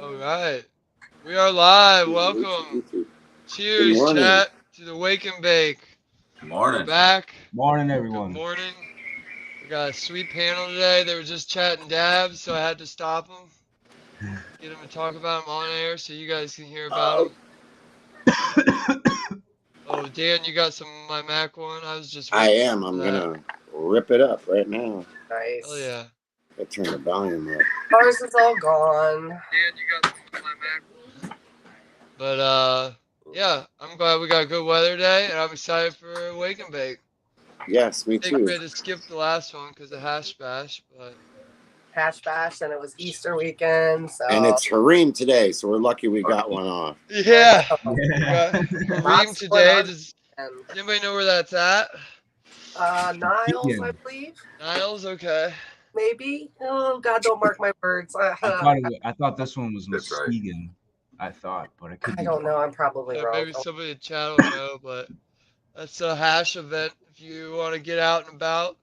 All right. We are live. YouTube, Welcome. YouTube. Good Cheers, morning. chat, to the Wake and Bake. We're Morning. back. Morning, Good everyone. morning. We got a sweet panel today. They were just chatting dabs, so I had to stop them, get them to talk about them on air so you guys can hear about them. Oh, Dan, you got some of my Mac one? I was just I waiting am. for I'm that. gonna rip it up right now. Hell Nice. yeah. I turn the volume up. Ours is all gone. Dan, you got some of my Mac one? But, yeah, I'm glad we got good weather today, and I'm excited for Wake and Bake. Yes, me I think too. we had to skip the last one because of Hash Bash, but Hash bash, and it was Easter weekend, so And it's Hareem today, so we're lucky we got one off. yeah, I we Yeah. got Hareem Lots today. going Does on. anybody know where that's at? Niles, I Vegan. believe, Niles, okay. maybe. Oh God, don't mark my words. I thought this one was That's right. Muskegon. I thought, but it could I be. don't know. I'm probably Yeah, wrong. maybe somebody in chat will know, but that's a hash event. If you want to get out and about,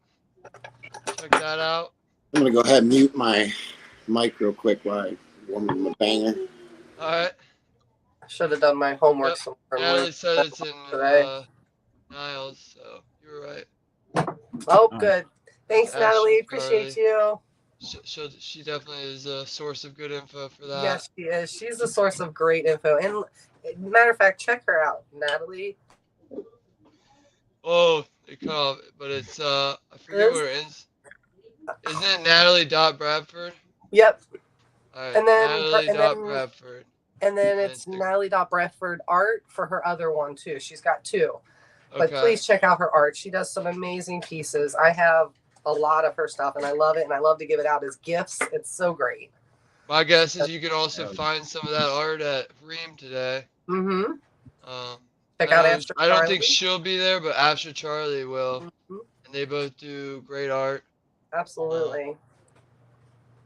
check that out. I'm gonna go ahead and mute my mic real quick while I warm up my banger. All right. I should have done my homework Yep. somewhere Natalie said it's in today. Niles, so you were right. Oh, right. good. Thanks, Ashley, Natalie. Appreciate Charlie. you. She definitely is a source of good info for that. Yes, she is. She's a source of great info. And matter of fact, check her out, Natalie. Oh, it cut off, but it's I forget what it is. Isn't it Natalie.Bradford? Yep. Alright, And then Natalie.Bradford. it's Natalie.Bradford art for her other one too. She's got two. But Okay. please check out her art. She does some amazing pieces. I have a lot of her stuff and I love it, and I love to give it out as gifts. It's so great. My guess is you can also find some of that art at Ream today. Mm-hmm. Check I out know- Astro I don't Charlie. think she'll be there, but After Charlie will. Mhm. And they both do great art. Absolutely.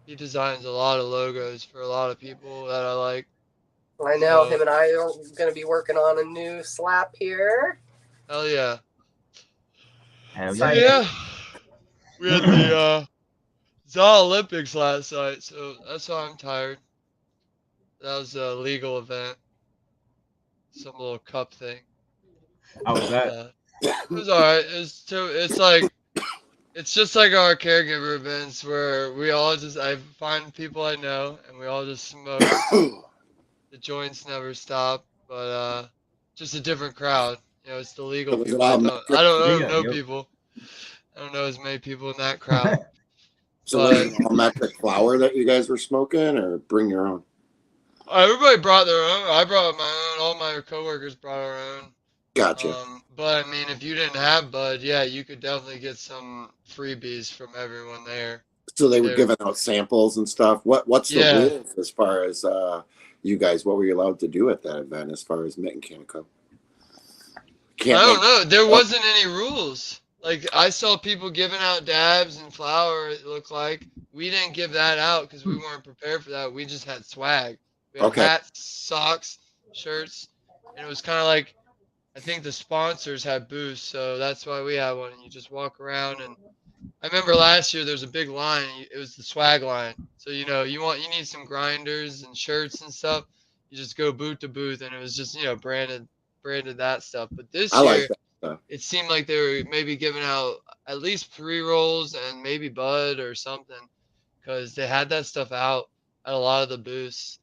He designs a lot of logos for a lot of people that I like. I know So- him and I are going to be working on a new slap here. Hell yeah. Hell So, yeah. yeah. We had the Za Olympics last night, so that's why I'm tired. That was a legal event. Some little cup thing. How was that? It was alright. It's just like our caregiver events where I find people I know and we all just smoke. The joints never stop, but just a different crowd. You know, it's the legal So was it people. all I metric? don't know Yep. people. I don't know as many people in that crowd. So was it all metric flour that you guys were smoking, or bring your own? Everybody brought their own. I brought my own. All my coworkers brought our own. Gotcha. But I mean, if you didn't have bud, yeah, you could definitely get some freebies from everyone there. So they were giving out samples and stuff. What's the Yeah. rules as far as you guys? What were you allowed to do at that event as far as Mitten Canico? I don't know. There wasn't any rules. Like I saw people giving out dabs and flour. It looked like we didn't give that out because we weren't prepared for that. We just had swag. We had Okay. hats, socks, shirts, and it was kind of like I think the sponsors had booths, so that's why we had one. And you just walk around, and I remember last year there was a big line. It was the swag line. So you need some grinders and shirts and stuff. You just go booth to booth, and it was just branded that stuff. But this I like year that stuff. it seemed like they were maybe giving out at least pre-rolls and maybe bud or something because they had that stuff out at a lot of the booths.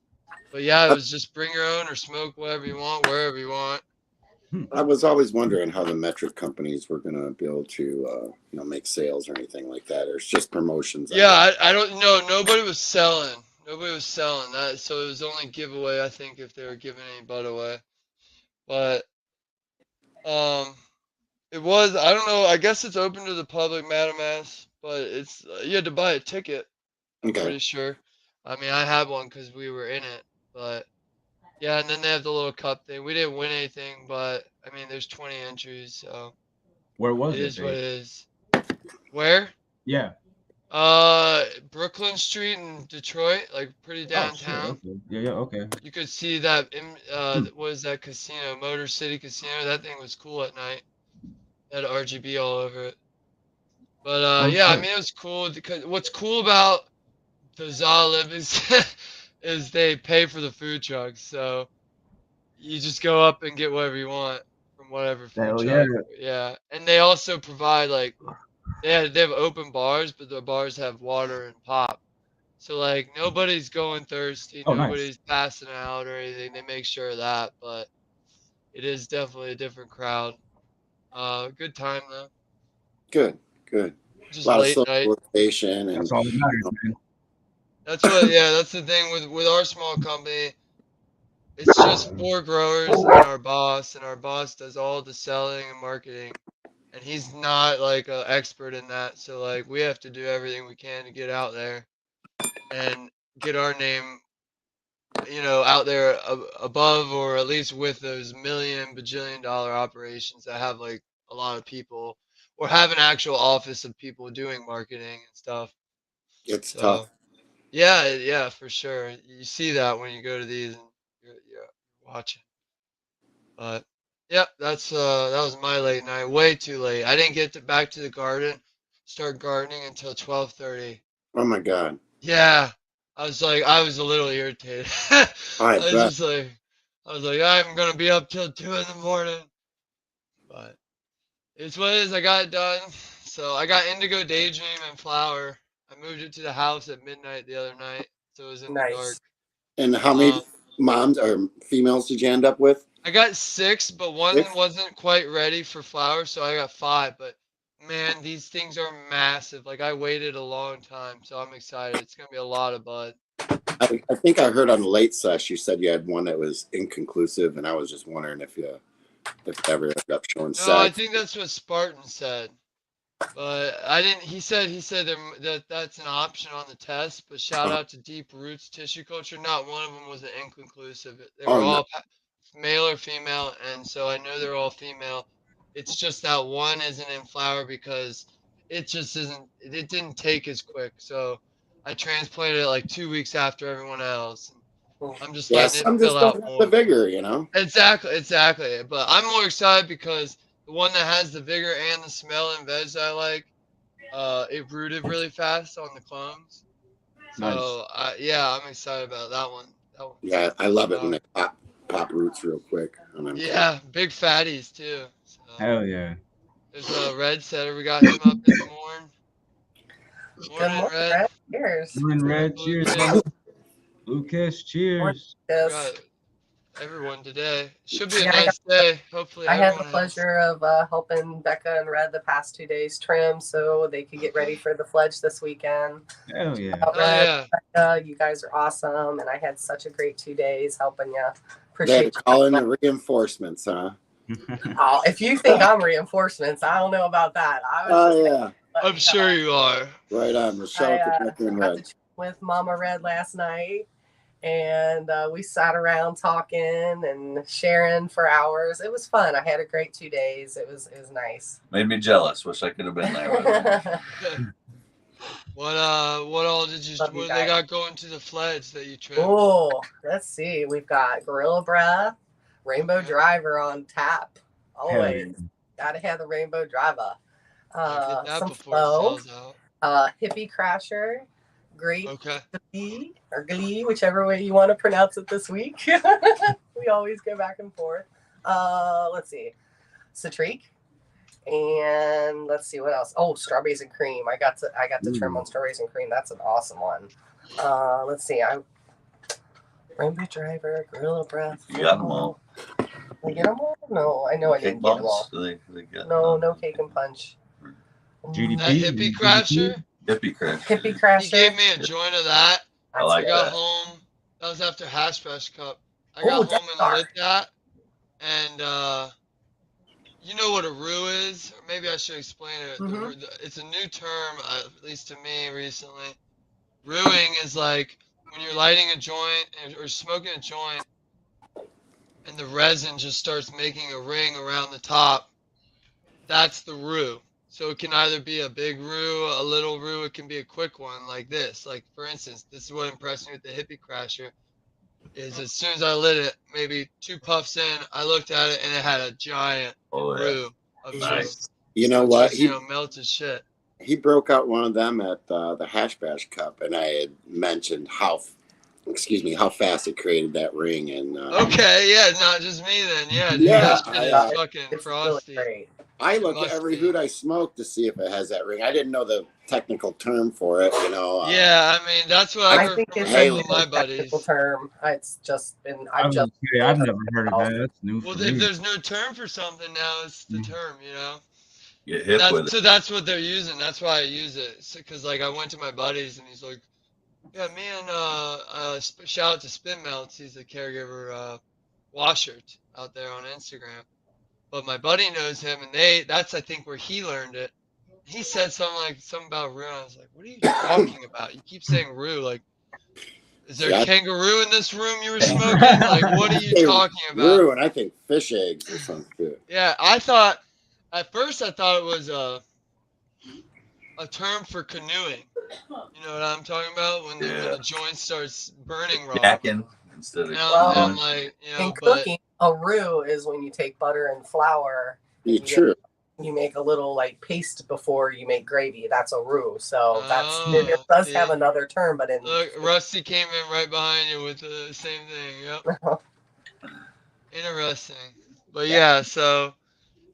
But yeah, it was just bring your own or smoke whatever you want, wherever you want. I was always wondering how the metric companies were going to be able to, make sales or anything like that, or it's just promotions. Yeah, I don't know. Nobody was selling. Nobody was selling that, so it was only giveaway. I think if they were giving any bud away, but it was. I don't know. I guess it's open to the public, Madam Ass, but it's you had to buy a ticket. I'm Okay. pretty sure. I mean, I had one because we were in it, but yeah. And then they have the little cup thing. We didn't win anything, but I mean, there's 20 entries, so Where was it it? is what it Dave? is. Where? Yeah. Brooklyn Street in Detroit, like pretty downtown. Oh, shit. Okay. Yeah. Okay. You could see that. What is that casino? Motor City Casino. That thing was cool at night. It had RGB all over it. But Oh, yeah, I shit. mean it was cool because what's cool about the Za Olympics is they pay for the food trucks. So you just go up and get whatever you want from whatever food Hell yeah. truck. Yeah, and they also provide like they have open bars, but the bars have water and pop. So like nobody's going thirsty, Oh, nice. nobody's passing out or anything. They make sure of that, but it is definitely a different crowd. Good time though. Good, good. A Just lot of late night. socialization and That's all that matters, man. That's what. Yeah, that's the thing with our small company. It's just 4 growers and our boss does all the selling and marketing, and he's not like an expert in that. So like we have to do everything we can to get out there and get our name, out there above or at least with those million bajillion dollar operations that have like a lot of people or have an actual office of people doing marketing and stuff. it's So tough. yeah, yeah, for sure. You see that when you go to these and you're watching. But yeah, that was my late night. Way too late. I didn't get back to the garden, start gardening until 12:30. Oh my God. Yeah, I was a little irritated. I I was bet. just like, I was like, I'm gonna be up till 2 in the morning. But it's what it is. I got it done. So I got Indigo Daydream and Flower. I moved it to the house at midnight the other night, so it was in the dark. Nice. And how Um, many moms or females did you end up with? I got 6, but one 6? wasn't quite ready for flowers, so I got 5. But man, these things are massive. Like I waited a long time, so I'm excited. It's gonna be a lot of bud. I think I heard on the late sesh you said you had one that was inconclusive, and I was just wondering if it ever ended up showing No, I sex. think that's what Spartan said. But I didn't. He said that's an option on the test. But shout Uh, out to Deep Roots Tissue Culture. Not one of them was an inconclusive. They were oh no. all male or female, and so I know they're all female. It's just that one isn't in flower because it just isn't. It didn't take as quick. So I transplanted it like 2 weeks after everyone else. I'm just Yeah, letting it some fill just out don't have the more. vigor. Exactly, exactly. But I'm more excited because the one that has the vigor and the smell and veg that I like, it rooted really fast on the clones. Nice. So yeah, I'm excited about that one. That one. Yeah, I love it when Uh, they pop roots real quick. And I'm cool. yeah, big fatties too. So Hell yeah. there's a red setter. We got him up this morning. Good Morning, morning, red. Red. Cheers. Morning, Morning, Red. blue Cheers, kiss. man. Blue Kiss. Morning, Cheers. We Kiss. got everyone today. Should be a Yeah, nice day. Hopefully I had the everyone has. pleasure of helping Becca and Red the past 2 days trim so they could get ready for the fledge this weekend. Hell yeah. Oh Red, yeah. Becca, you guys are awesome, and I had such a great 2 days helping you. They had to Appreciate call in you. the reinforcements, huh? Oh, if you think I'm reinforcements, I don't know about that. I was Oh just yeah, I'm sure you are. right on. Michelle I with the and got to red. chat with Mama Red last night, and we sat around talking and sharing for hours. It was fun. I had a great 2 days. It was nice. Made me jealous. Wish I could have been there. What all did you Love you what do they guys. got going to the fledge that you trimmed? Oh, let's see. We've got Gorilla Breath, Rainbow Okay. Driver on tap. Hell yeah. Always gotta have the Rainbow Driver. Yeah, get that Some before it flow, sells out. Hippie Crasher, Great Okay. Glee or Glee, whichever way you want to pronounce it this week. We always go back and forth. Let's see, Citrique, and let's see what else. Oh, Strawberries and Cream. I got to trim on Strawberries and Cream. That's an awesome one. Let's see. Rainbow Driver, Gorilla Breath. You got them all. Did I get them all? No, I know I didn't Cake get them all. bombs? They got No cake and punch. GDP. That hippie crasher, Hippie crash. Hippie he Crasher. gave me a joint of that. I like I got that. home. That was after Hash Bash Cup. I Ooh, got Death home and Star. lit that. And you know what a roux is? Or maybe I should explain it. Mhm. It's a new term, at least to me recently. Rouing is like when you're lighting a joint or smoking a joint and the resin just starts making a ring around the top. That's the roux. So it can either be a big roux, a little roux, it can be a quick one like this. Like for instance, this is what impressed me with the hippie crasher is as soon as I lit it, maybe 2 puffs in, I looked at it and it had a giant Oh, yeah. roux of Nice. just, You know so what? just, melted shit. He broke out one of them at the Hash Bash Cup, and I had mentioned how excuse me, how fast it created that ring. And Okay, yeah, not just me then. Yeah, dude, Yeah, that shit I, is uh, fucking It's really frosty. great. I It look at must every be. hoot I smoke to see if it has that ring. I didn't know the technical term for it, you know. Yeah, I mean that's what I've I heard think from a it's Hey, a couple of new my technical buddies. term. It's just been I was gonna say, I've never heard of that. That's new Well, for if me. there's no term for something now, it's the Mm. term, you know. Get And hip that's with it. so that's what they're using. That's why I use it. Because like I went to my buddies and he's like, yeah, me and shout out to Spin Melts. He's a caregiver Washert out there on Instagram. But my buddy knows him, and that's I think where he learned it. He said something about Rue. And I was like, what are you talking about? You keep saying Rue. Like, is there a see, kangaroo in this room you were smoking? Like, what are you I talking about? rue, and I think fish eggs or something. Yeah, I thought at first I thought it was a term for canoeing. You know what I'm talking about when Yeah. the joint starts burning raw. Jacking instead of And Well, I'm doing. like, you in know, but cooking, a roux is when you take butter and flour and Be true. you make a little like paste before you make gravy. That's a roux. So it oh, does see, have another term, but in look, Rusty came in right behind you with the same thing. Yep, interesting. But yeah, so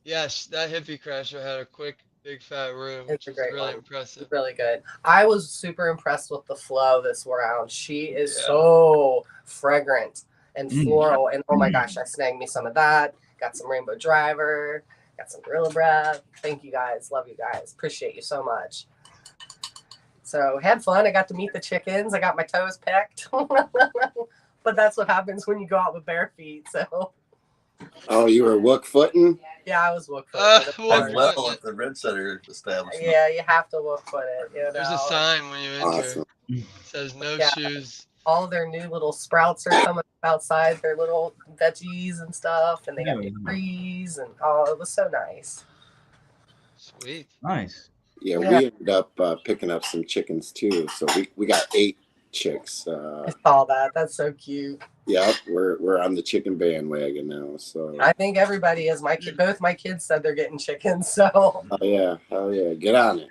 yes, that hippie crasher had a quick, big fat room, it's which a was great really one. impressive. It's really good. I was super impressed with the flow this round. She is Yeah. so fragrant and Mm. floral. And oh my gosh, I snagged me some of that. Got some Rainbow Driver. Got some Gorilla Breath. Thank you guys. Love you guys. Appreciate you so much. So had fun. I got to meet the chickens. I got my toes pecked. But that's what happens when you go out with bare feet. So Oh, you were wook footing? yeah, I was wook Well, As footed. well at the Red Center establishment. Yeah, you have to wook foot it. You there's a know. sign when you enter. Awesome. It says no Yeah. shoes. All their new little sprouts are coming outside, their little veggies and stuff, and they got Yeah. new trees, and oh, it was so nice. Sweet. Nice. Yeah, Yeah. we ended up picking up some chickens too. So we got 8 chicks. I saw that. That's so cute. Yep, we're on the chicken bandwagon now. So I think everybody is. Both my kids said they're getting chickens, so hell yeah, get on it.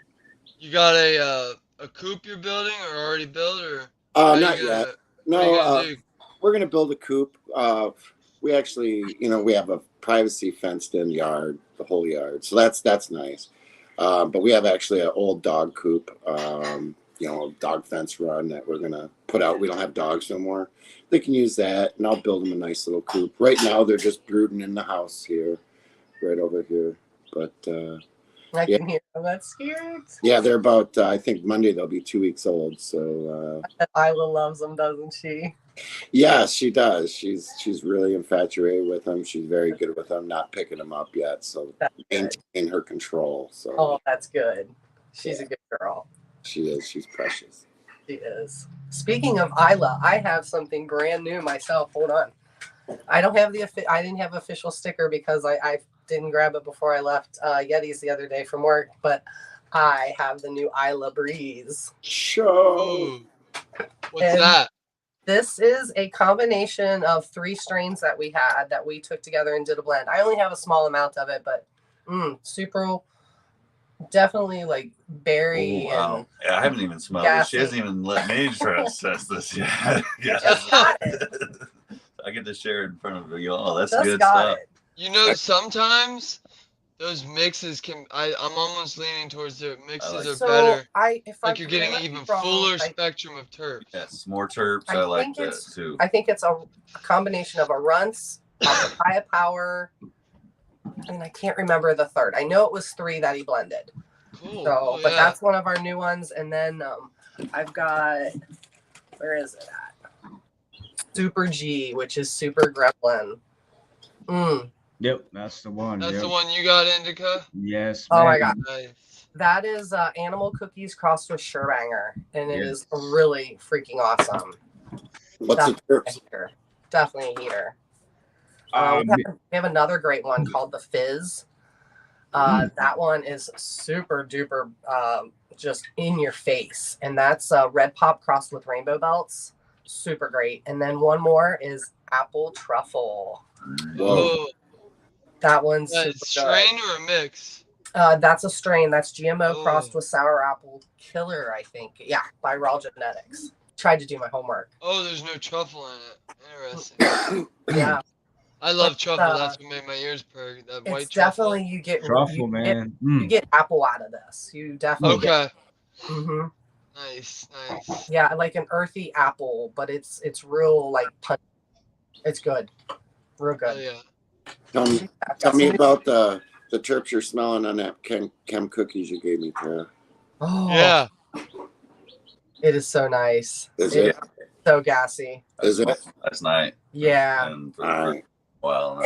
You got a coop you're building or already built or? how you Not gonna- yet. What are you No, gonna do? we're gonna build a coop. We actually, we have a privacy fenced-in yard, the whole yard. So that's nice. But we have actually an old dog coop, dog fence run that we're gonna put out. We don't have dogs no more. They can use that, and I'll build them a nice little coop. Right now, they're just brooding in the house here, right over here. But I Yeah. can hear them. That's cute. yeah, they're about. I think Monday they'll be 2 weeks old. So Isla loves them, doesn't she? yes, she does. She's really infatuated with them. She's very good with them. Not picking them up yet, so That's good. maintain her control. So Oh, that's good. She's a good girl. she is. She's precious. She is. Speaking of Isla, I have something brand new myself. Hold on. I don't have I didn't have official sticker because I didn't grab it before I left Yetis the other day from work, but I have the new Isla Breeze. Show. Ooh. What's And- that? This is a combination of 3 strains that we had that we took together and did a blend. I only have a small amount of it, but super, definitely like berry Oh, wow. and Yeah, I haven't even smelled it. She hasn't even let me try to assess this yet. just got it. I get to share it in front of you all. That's Just good got stuff. it. You know, sometimes those mixes can. I'm almost leaning towards the mixes like are So better. if Like I you're getting an could be even wrong, fuller I spectrum of terps. Yes, more terps. I I like think that it's- too. I think it's a combination of a runts, a papaya power, and I can't remember the third. I know it was 3 that he blended. Cool. So, cool, but yeah. that's one of our new ones. And then I've got, where is it at? Super G, which is Super Gremlin. Yep, that's the one. That's yep. the one you got, Indica. Yes. Oh my ma'am. God. Nice. That is Animal Cookies crossed with Sherbanger, and it is Yes. really freaking awesome. What's the Definitely a terps? heater. Definitely a heater. Um, We have another great one called the Fizz. That one is super duper just in your face. And that's Red Pop crossed with Rainbow Belts. Super great. And then one more is Apple Truffle. Oh, That one's that super strain or a mix? good. That's a strain. That's GMO Oh. crossed with Sour Apple Killer, I think. Yeah, by Raw Genetics. tried to do my homework. Oh, there's no truffle in it. Interesting. Yeah. I love But, truffle. That's what made my ears perk. That white It's truffle. definitely you get Truffle, man. you get apple out of this. You definitely get. Okay. Hmm. Nice, nice. Yeah, like an earthy apple, but it's real like punch. It's good, real Oh good. yeah. Tell me about the terps you're smelling on that chem cookies you gave me, Tara. Oh, Yeah. it is so nice. Is it? So gassy? Is it? Last night. Yeah. And All right. well,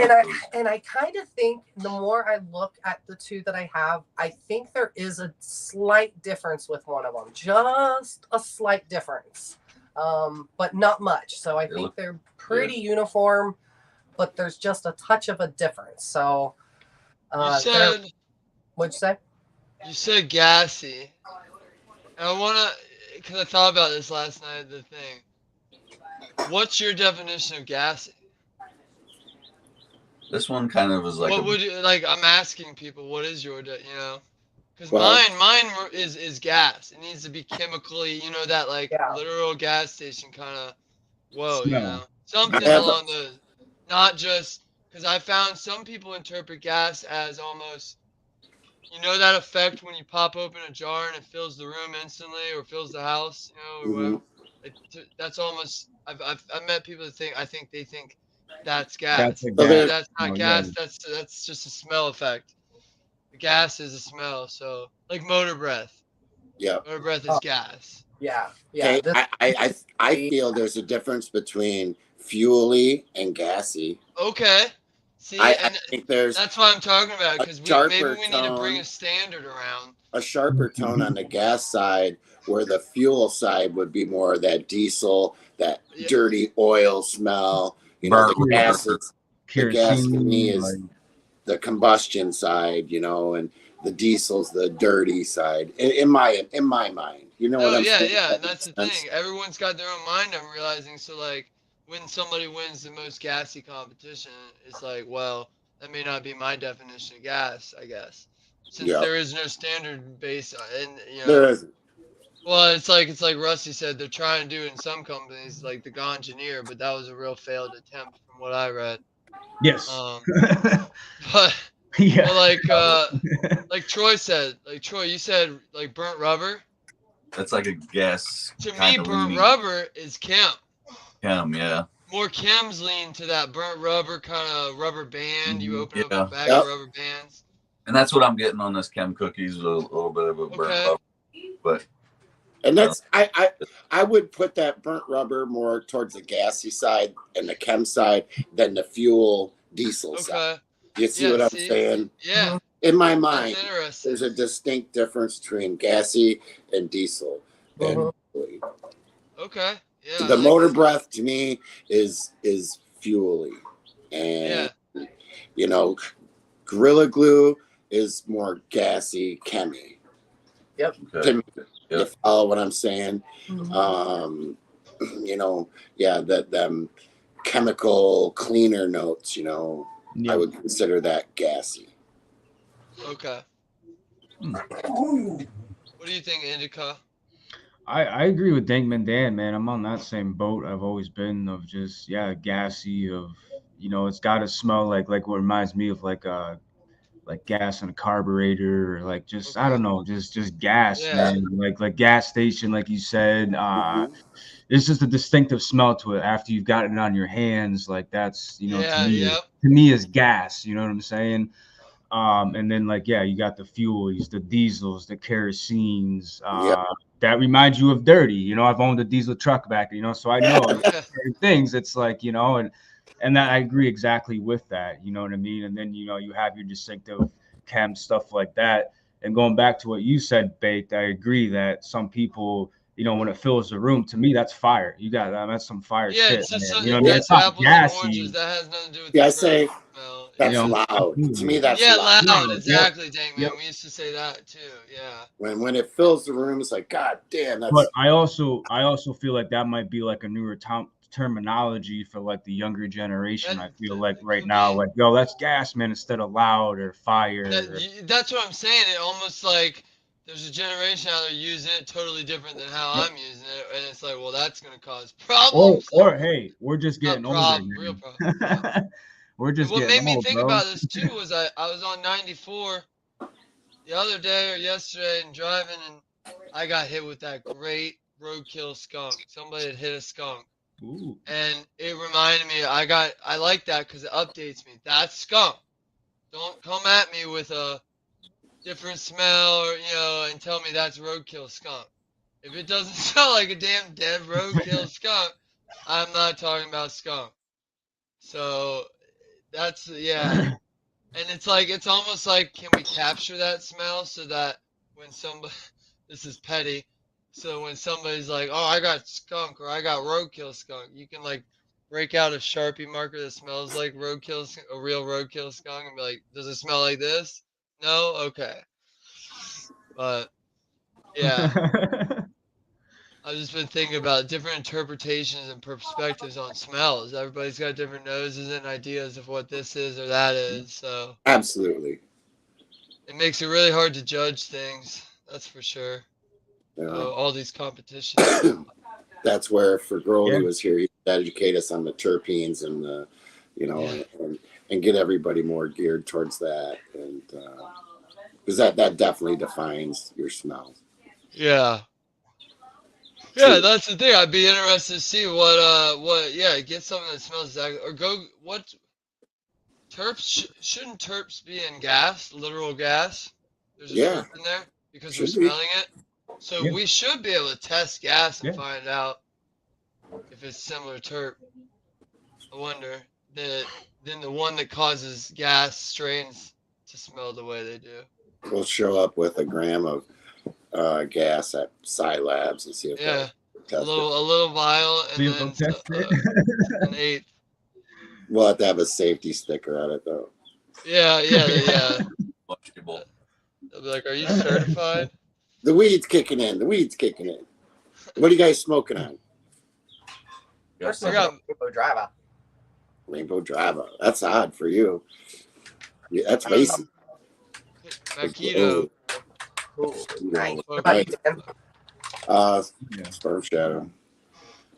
And I kind of think the more I look at the two that I have, I think there is a slight difference with one of them, just a slight difference, but not much. So I think they're pretty uniform, but there's just a touch of a difference. So You said. What'd you say? You said gassy. And I wanna, cause I thought about this last night at the thing. What's your definition of gassy? this one kind of is like What would you like? I'm asking people, what is your, because mine is gas. It needs to be chemically, that like literal gas station kind of, whoa, something along the, not just because I found some people interpret gas as almost, that effect when you pop open a jar and it fills the room instantly or fills the house, or whatever. That's almost. I've met people that they think that's gas. That's not gas. That's just a smell effect. The gas is a smell. So like motor breath. Yeah. Motor breath is gas. Yeah. Yeah. Okay. I feel there's a difference between fuely and gassy. Okay. See, I think that's what I'm talking about, because maybe we need to bring a standard around. A sharper tone on the gas side, where the fuel side would be more of that diesel, that dirty oil smell. The gas to me is the combustion side, and the diesel's the dirty side. In my mind, what I'm saying? Yeah, and that's the thing. Everyone's got their own mind, I'm realizing. So like, when somebody wins the most gassy competition, it's like, well, that may not be my definition of gas, I guess, since there is no standard base, and there isn't. Well, it's like Rusty said, they're trying to do it in some companies, like the Gongineer, but that was a real failed attempt from what I read. Yes. But like Troy said, you said like burnt rubber. That's like a gas. To me, burnt rubber is chem. Chem, yeah. More chems lean to that burnt rubber kind of rubber band. You open up a bag of rubber bands. And that's what I'm getting on this chem cookies, a little bit of a burnt rubber. But and that's I would put that burnt rubber more towards the gassy side and the chem side than the fuel diesel side. You see what I'm saying? Yeah. In my mind, there's a distinct difference between gassy and diesel. And okay. Yeah. The motor breath to me is fuely, and Gorilla Glue is more gassy, chemi. Yep. Okay. You follow what I'm saying? Them chemical cleaner notes. I would consider that gassy. Okay. What do you think, Indica? I agree with Dankman Dan, man. I'm on that same boat. I've always been of just gassy. Of it's got to smell like what reminds me of like gas in a carburetor, or like just I don't know, just gas, man. Like gas station, like you said. It's just a distinctive smell to it after you've gotten it on your hands. Like that's to me is gas. You know what I'm saying? And then you got the fuels, the diesels, the kerosenes, that remind you of dirty. I've owned a diesel truck back, so I know certain things. It's like, and that I agree exactly with that. You know what I mean? And then, you have your distinctive chem stuff like that. And going back to what you said, Baked, I agree that some people, when it fills the room, to me, that's fire. You got that's some fire shit. It's just man. It's not gassy. That has nothing to do with I say that's loud. To me, that's loud. Exactly, Dang man. We used to say that too. Yeah. When it fills the room, it's like, God damn. That's... But I also feel like that might be like a newer terminology for like the younger generation. I feel like right now, like, that's gas, man, instead of loud or fire. That's what I'm saying. It almost like there's a generation out there using it totally different than how I'm using it, and it's like, well, that's gonna cause problems. Or hey, we're just Not getting older. problem, real problem. Yeah. We're And just what getting made me old, think bro. about this too was I was on 94 the other day or yesterday and driving, and I got hit with that great roadkill skunk. Somebody had hit a skunk. Ooh. And it reminded me, I like that because it updates me. That's skunk. Don't come at me with a different smell or, and tell me that's roadkill skunk. If it doesn't smell like a damn dead roadkill skunk, I'm not talking about skunk. So yeah. And it's almost like, can we capture that smell so that when somebody, this is petty, so when somebody's like, oh, I got skunk or I got roadkill skunk, you can like break out a Sharpie marker that smells like a real roadkill skunk, and be like, does it smell like this? No? Okay. But yeah, I've just been thinking about different interpretations and perspectives on smells. Everybody's got different noses and ideas of what this is or that is, so Absolutely. it makes it really hard to judge things. That's for sure. Yeah. All these competitions. That's where, if Grody Yeah. was here, he'd educate us on the terpenes and the, and get everybody more geared towards that, and because that definitely defines your smell. Yeah. Yeah, that's the thing. I'd be interested to see get something that smells exactly, or what terps, shouldn't terps be in gas, literal gas? There's a Yeah. terp in there because we're Should be. smelling it. So Yeah. we should be able to test gas and Yeah. find out if it's similar terp. I wonder then the one that causes gas strains to smell the way they do. We'll show up with a gram of gas at Sci Labs and see if Yeah, they'll test it. a little vial and See if then they'll test it. an eighth. We'll have to have a safety sticker on it though. Yeah. Watchable. They'll be like, "Are you certified?" The weed's kicking in. What are you guys smoking on? First I got- Rainbow Driver. Rainbow Driver. That's odd for you. Yeah, that's basic. Magneto. Ooh, nice. Nice. What about you, Dan? Yeah. Storm Shadow.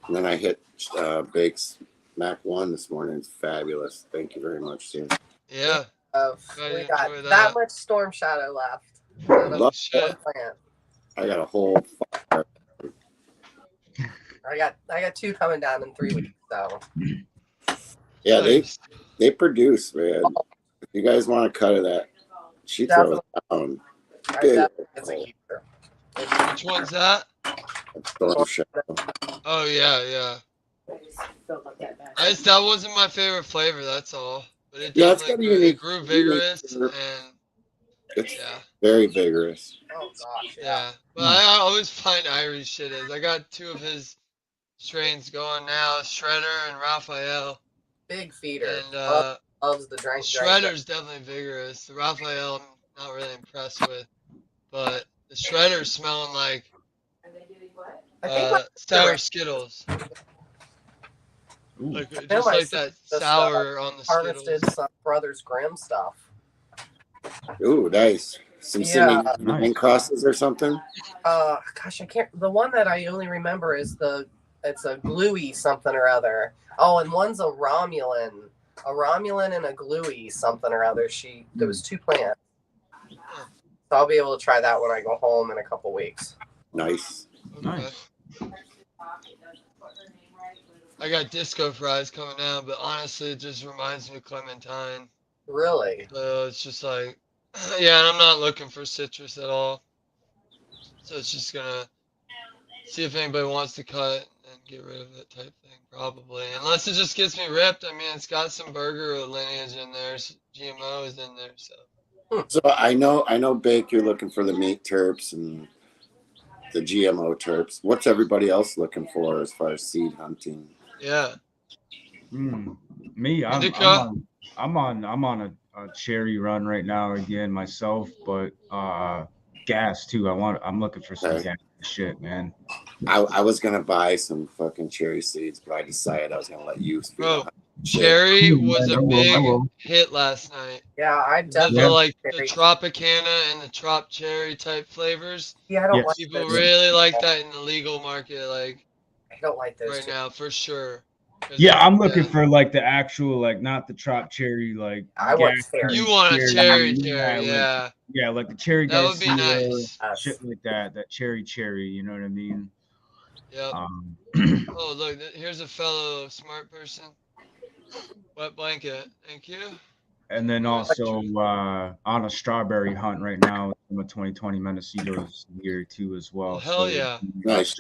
And then I hit Bake's Mac 1 this morning. It's fabulous. Thank you very much, Sam. Yeah. We enjoy got that. that much Storm Shadow left. Love Shit. One plant. I got a whole fire. I got 2 coming down in 3 weeks. So Yeah, Nice. they produce, man. If you guys want to cut of that, she throws down. it's a keeper. Which one's that? Storm Shadow. Oh yeah. That wasn't my favorite flavor. That's all. But it Yeah, it's definitely got a unique- grew vigorous unique- and It's yeah. very vigorous. Oh gosh, Yeah, but I always find Irish shit is. I got 2 of his strains going now, Shredder and Raphael. Big feeder. And Loves the drink. Shredder's definitely vigorous. The Raphael I'm not really impressed with, but the Shredder's smelling like I think sour Skittles. Ooh. Like just my like sister that sour on the harvested Skittles. some Brothers Grimm stuff. Ooh, nice. Some Yeah. cinnamon crosses or something. Gosh, I can't. The one that I only remember is it's a gluey something or other. Oh, and one's a Romulan and a gluey something or other. There was 2 plants. So I'll be able to try that when I go home in a couple weeks. Nice. Okay. Nice. I got disco fries coming out, but honestly, it just reminds me of Clementine. Really? So it's just like, yeah, and I'm not looking for citrus at all. So it's just gonna see if anybody wants to cut and get rid of it type thing, probably. Unless it just gets me ripped. I mean, it's got some burger lineage in there, GMO is in there, so. So I know, Bake, you're looking for the meat terps and the GMO terps. What's everybody else looking for as far as seed hunting? Yeah. Me, I'm Indica? on a cherry run right now again myself, but gas too. I'm looking for some Okay. gas shit, man. I was gonna buy some fucking cherry seeds, but I decided I was gonna let you. Bro, Cherry was I a will, I big will. hit last night. Yeah, I The definitely like the cherry. Tropicana and the Trop Cherry type flavors. Yeah, I don't Yes. like People those. really like that in the legal market, like I don't like those right two. now for sure. 'Cause Yeah, I'm looking yeah. for like the actual, like not the Trop Cherry, like I want gas cherry. You want a cherry, yeah, like yeah. yeah, like the cherry That would be Garcia, nice. shit like that, that cherry, you know what I mean? Yep. Um, Oh, look, here's a fellow smart person. Wet blanket. Thank you. and then Where's the also truth? on a strawberry hunt right now. I'm a 2020 Mendocino's here too as Oh, well. hell So yeah. Nice.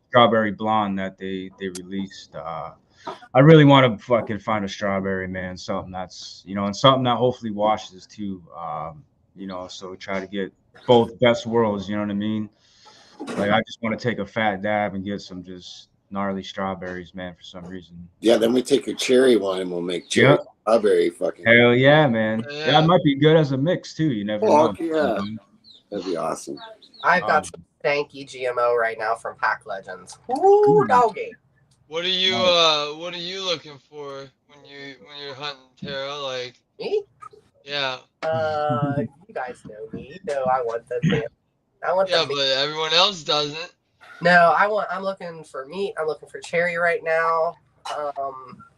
strawberry blonde that they released. I really want to fucking find a strawberry, man. Something that's, and something that hopefully washes too. So we try to get both best worlds. You know what I mean? Like I just want to take a fat dab and get some just gnarly strawberries, man. For some reason. Yeah, then we take a cherry one and we'll make cherry Yep. strawberry fucking. Hell yeah, man. Yeah, Yeah. it might be good as a mix too. You never know. Fuck yeah. That'd be awesome. I've got some stanky GMO right now from Pack Legends. Ooh, doggy. What are you looking for when you're hunting, Tara? Like Me? yeah. You guys know me. You know I want the meat. I want Yeah, the meat. but everyone else doesn't. No, I'm looking for meat. I'm looking for cherry right now.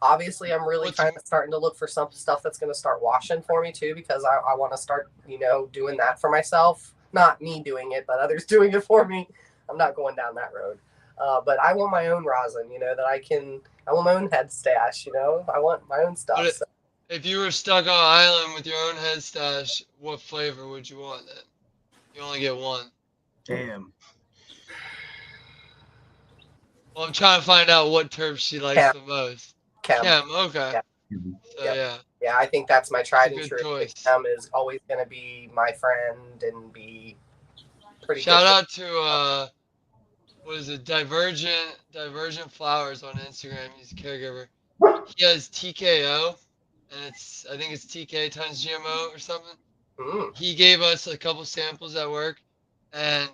Obviously, I'm really starting to look for some stuff that's going to start washing for me too, because I want to start, doing that for myself. Not me doing it, but others doing it for me. I'm not going down that road. But I want my own rosin, I want my own head stash, I want my own stuff. So. If you were stuck on an island with your own head stash, what flavor would you want then? You only get one. Damn. Well, I'm trying to find out what terp she likes the most. Chem, okay. Yeah. So yeah. Yeah, I think that's my tried and good true. choice. Chem is always going to be my friend and be pretty Shout good. out to what is it? Divergent Flowers on Instagram. He's a caregiver. He has TKO, and I think it's TK times GMO or something. He gave us a couple samples at work, and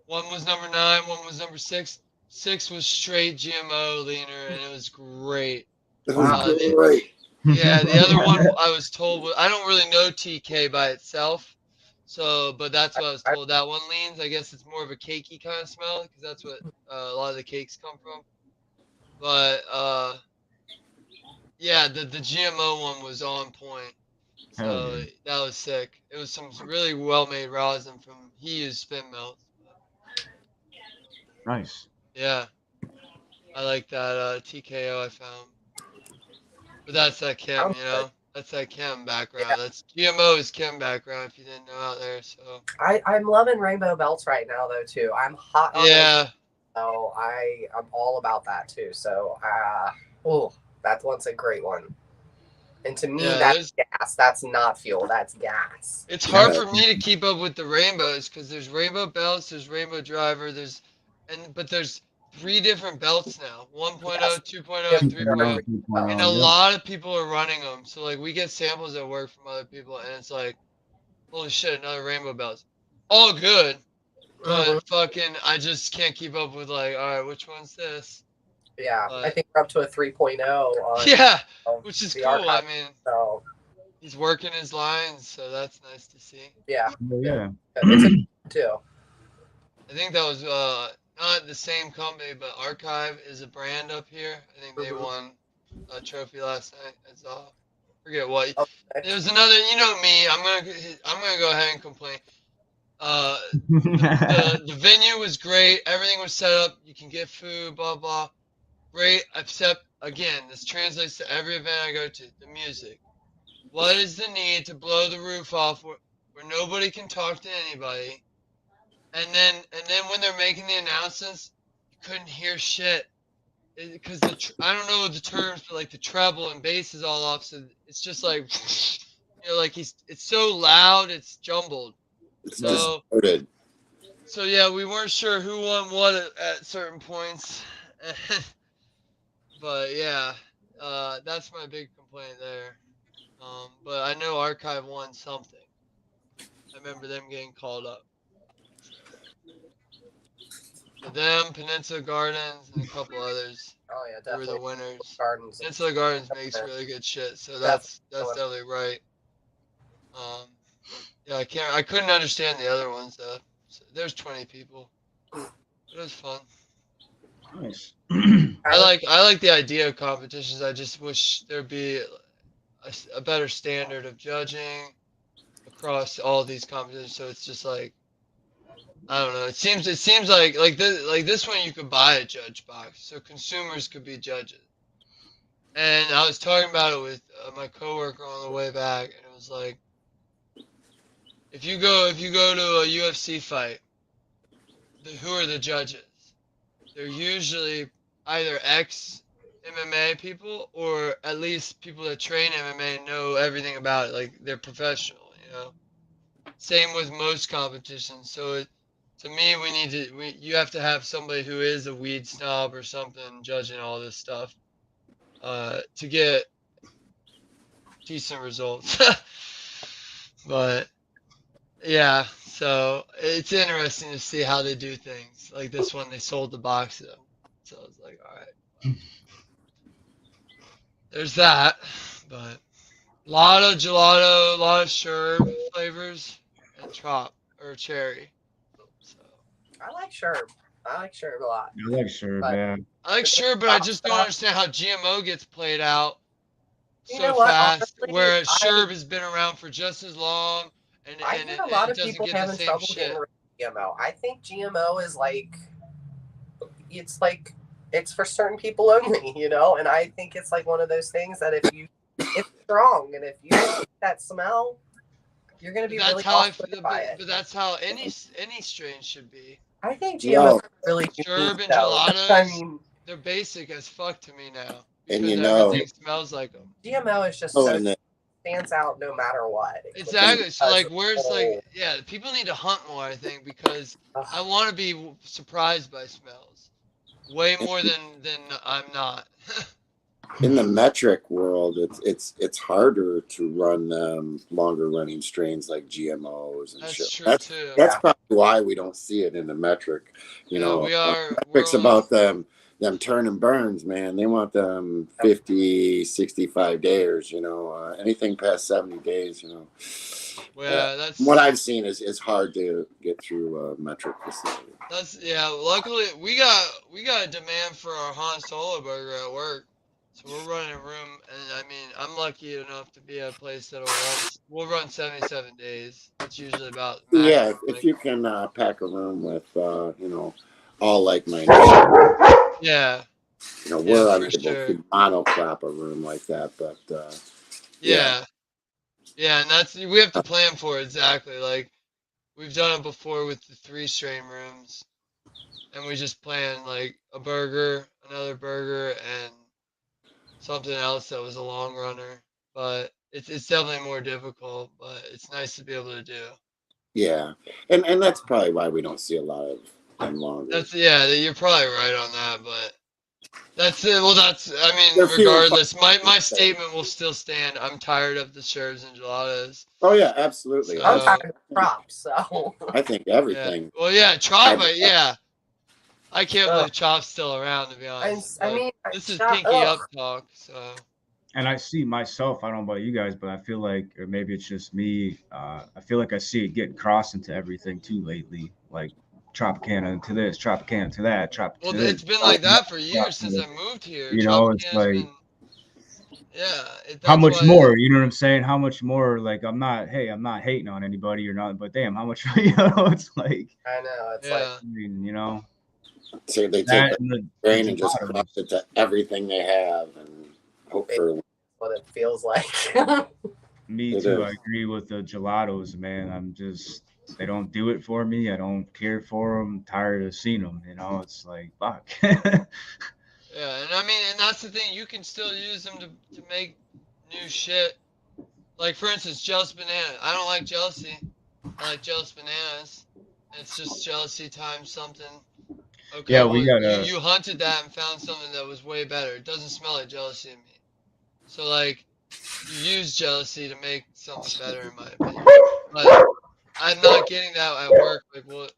one was number 9, one was number 6. 6 was straight GMO leaner, and it was great. Wow. Great. Yeah, the other one I was told, I don't really know TK by itself, but that's what I was told. That one leans. I guess it's more of a cakey kind of smell because that's what a lot of the cakes come from. But yeah, the GMO one was on point. So yeah. that was sick. It was some really well-made rosin from he used spin melts. Nice. Yeah, I like that TKO I found. But that's that chem, That's that chem background. Yeah. That's GMO is chem background if you didn't know out there. So I'm loving rainbow belts right now though too. I'm hot on them. So I'm all about that too. So that one's a great one. And to me, that's gas. That's not fuel. That's gas. It's hard for me to keep up with the rainbows because there's rainbow belts, there's rainbow driver, but there's 3 different belts now: 1.0, 2.0, and 3.0. And a lot of people are running them. So like we get samples at work from other people, and it's like, holy shit, another rainbow belt. All good, but fucking, I just can't keep up with like, all right, which one's this? Yeah, I think we're up to a 3.0. Yeah, which is cool. Archive, I mean, so he's working his lines, so that's nice to see. Yeah. Yeah. It's too. I think that was not the same company, but Archive is a brand up here. I think they won a trophy last night. I saw. Forget what. Okay. There was another. You know me. I'm gonna go ahead and complain. The venue was great. Everything was set up. You can get food. Blah blah. Great. Except again, this translates to every event I go to. The music. What is the need to blow the roof off where nobody can talk to anybody? And then when they're making the announcements, you couldn't hear shit because I don't know the terms, but like the treble and bass is all off, so it's just like like it's so loud, it's jumbled. It's distorted. So yeah, we weren't sure who won what at certain points, but yeah, that's my big complaint there. But I know Archive won something. I remember them getting called up. So them, Peninsula Gardens, and a couple others Oh yeah, were definitely the winners. gardens. Peninsula Gardens makes really good shit, so that's definitely right. Yeah, I couldn't understand the other ones though. So there's 20 people. It was fun. Nice. I like the idea of competitions. I just wish there'd be a better standard of judging across all these competitions. So it's just like I don't know. It seems like this one you could buy a judge box, so consumers could be judges. And I was talking about it with my coworker on the way back, and it was like if you go to a UFC fight, who are the judges? They're usually either ex MMA people or at least people that train MMA and know everything about it, like they're professional, you know. Same with most competitions. So to me, you have to have somebody who is a weed snob or something judging all this stuff, to get decent results. But yeah, so it's interesting to see how they do things. Like this one, they sold the box of them, so I was like, all right. There's that, but a lot of gelato, a lot of sherb flavors, and trop or cherry. So I like Sherb. I like Sherb a lot. I like sure, But man. I like sherb, but I just don't understand how GMO gets played out you so know what? fast, Honestly, where sherb has been around for just as long, I and hear a lot it of doesn't people get the having same trouble getting shit. rid of GMO. I think GMO is like it's for certain people only, you know. And I think it's like one of those things that it's strong, and if you like that smell, you're gonna But be that's really how off put by it. but that's how any strain should be. I think GMO No, is really Sherb unique, and though. I gelatos, mean, they're basic as fuck to me now and because you know, everything smells like them. GMO is just oh, so and the, stands out no matter what. and Exactly. So like, where's like, yeah, people need to hunt more, I think, because I want to be surprised by smells way more than I'm not. in the metric world, it's harder to run longer running strains like GMOs and shit. That's true too. That's probably why we don't see it in the metric. You Yeah, know, we're metrics about them turn and burns, man. They want them 50, 65 days. You know, anything past 70 days. You know, yeah, what I've seen is hard to get through a metric facility. yeah. Luckily, we got a demand for our Han Solo burger at work, so we're running a room, and I mean, I'm lucky enough to be at a place that'll run. We'll run 77 days. That's usually about max. Yeah, if you can pack a room with you know, all like minded, Yeah. you know, Yeah, we're for unable sure. to monocrop a room like that, but Yeah. Yeah, and we have to plan for it exactly. Like we've done it before with the 3 strain rooms, and we just plan like a burger, another burger, and something else that was a long runner. But it's definitely more difficult, but it's nice to be able to do. yeah, and that's probably why we don't see a lot of them longer. You're probably right on that, but that's it. Well, I mean, They're few and regardless, my far. statement will still stand. I'm tired of the sherbs and gelatos. Oh yeah, absolutely. So, I'm tired of props, so I think yeah. everything. Well, yeah, Chop, yeah. I can't believe Chop's still around, to be honest. I mean, This is shut Pinky up. Up talk, so. And I see myself, I don't know about you guys, but I feel like, or maybe it's just me, I feel like I see it getting crossed into everything too lately. Like Tropicana to this, Tropicana to that, Tropicana Well, to this. it's been like that for years since I moved here. You know, it's Tropicana's like, been, yeah. how That's much why more? You know what I'm saying? How much more? Like, I'm not hating on anybody or not, but damn, how much, you know, it's like, I know it's Yeah. I mean, you know, So they take that the and grain and just cross it to everything they have and hope for. what it feels like. me It too. is. I agree with the gelatos, man. I'm just, they don't do it for me. I don't care for them. I'm tired of seeing them. You know, it's like fuck. Yeah, and I mean, and that's the thing. You can still use them to make new shit. Like, for instance, jealous banana. I don't like jealousy. I like jealous bananas. It's just jealousy times something. Okay, Yeah, well, we gotta. you hunted that and found something that was way better. It doesn't smell like jealousy to me. So, like, you use jealousy to make something better, in my opinion. But I'm not getting that at work. Like, what?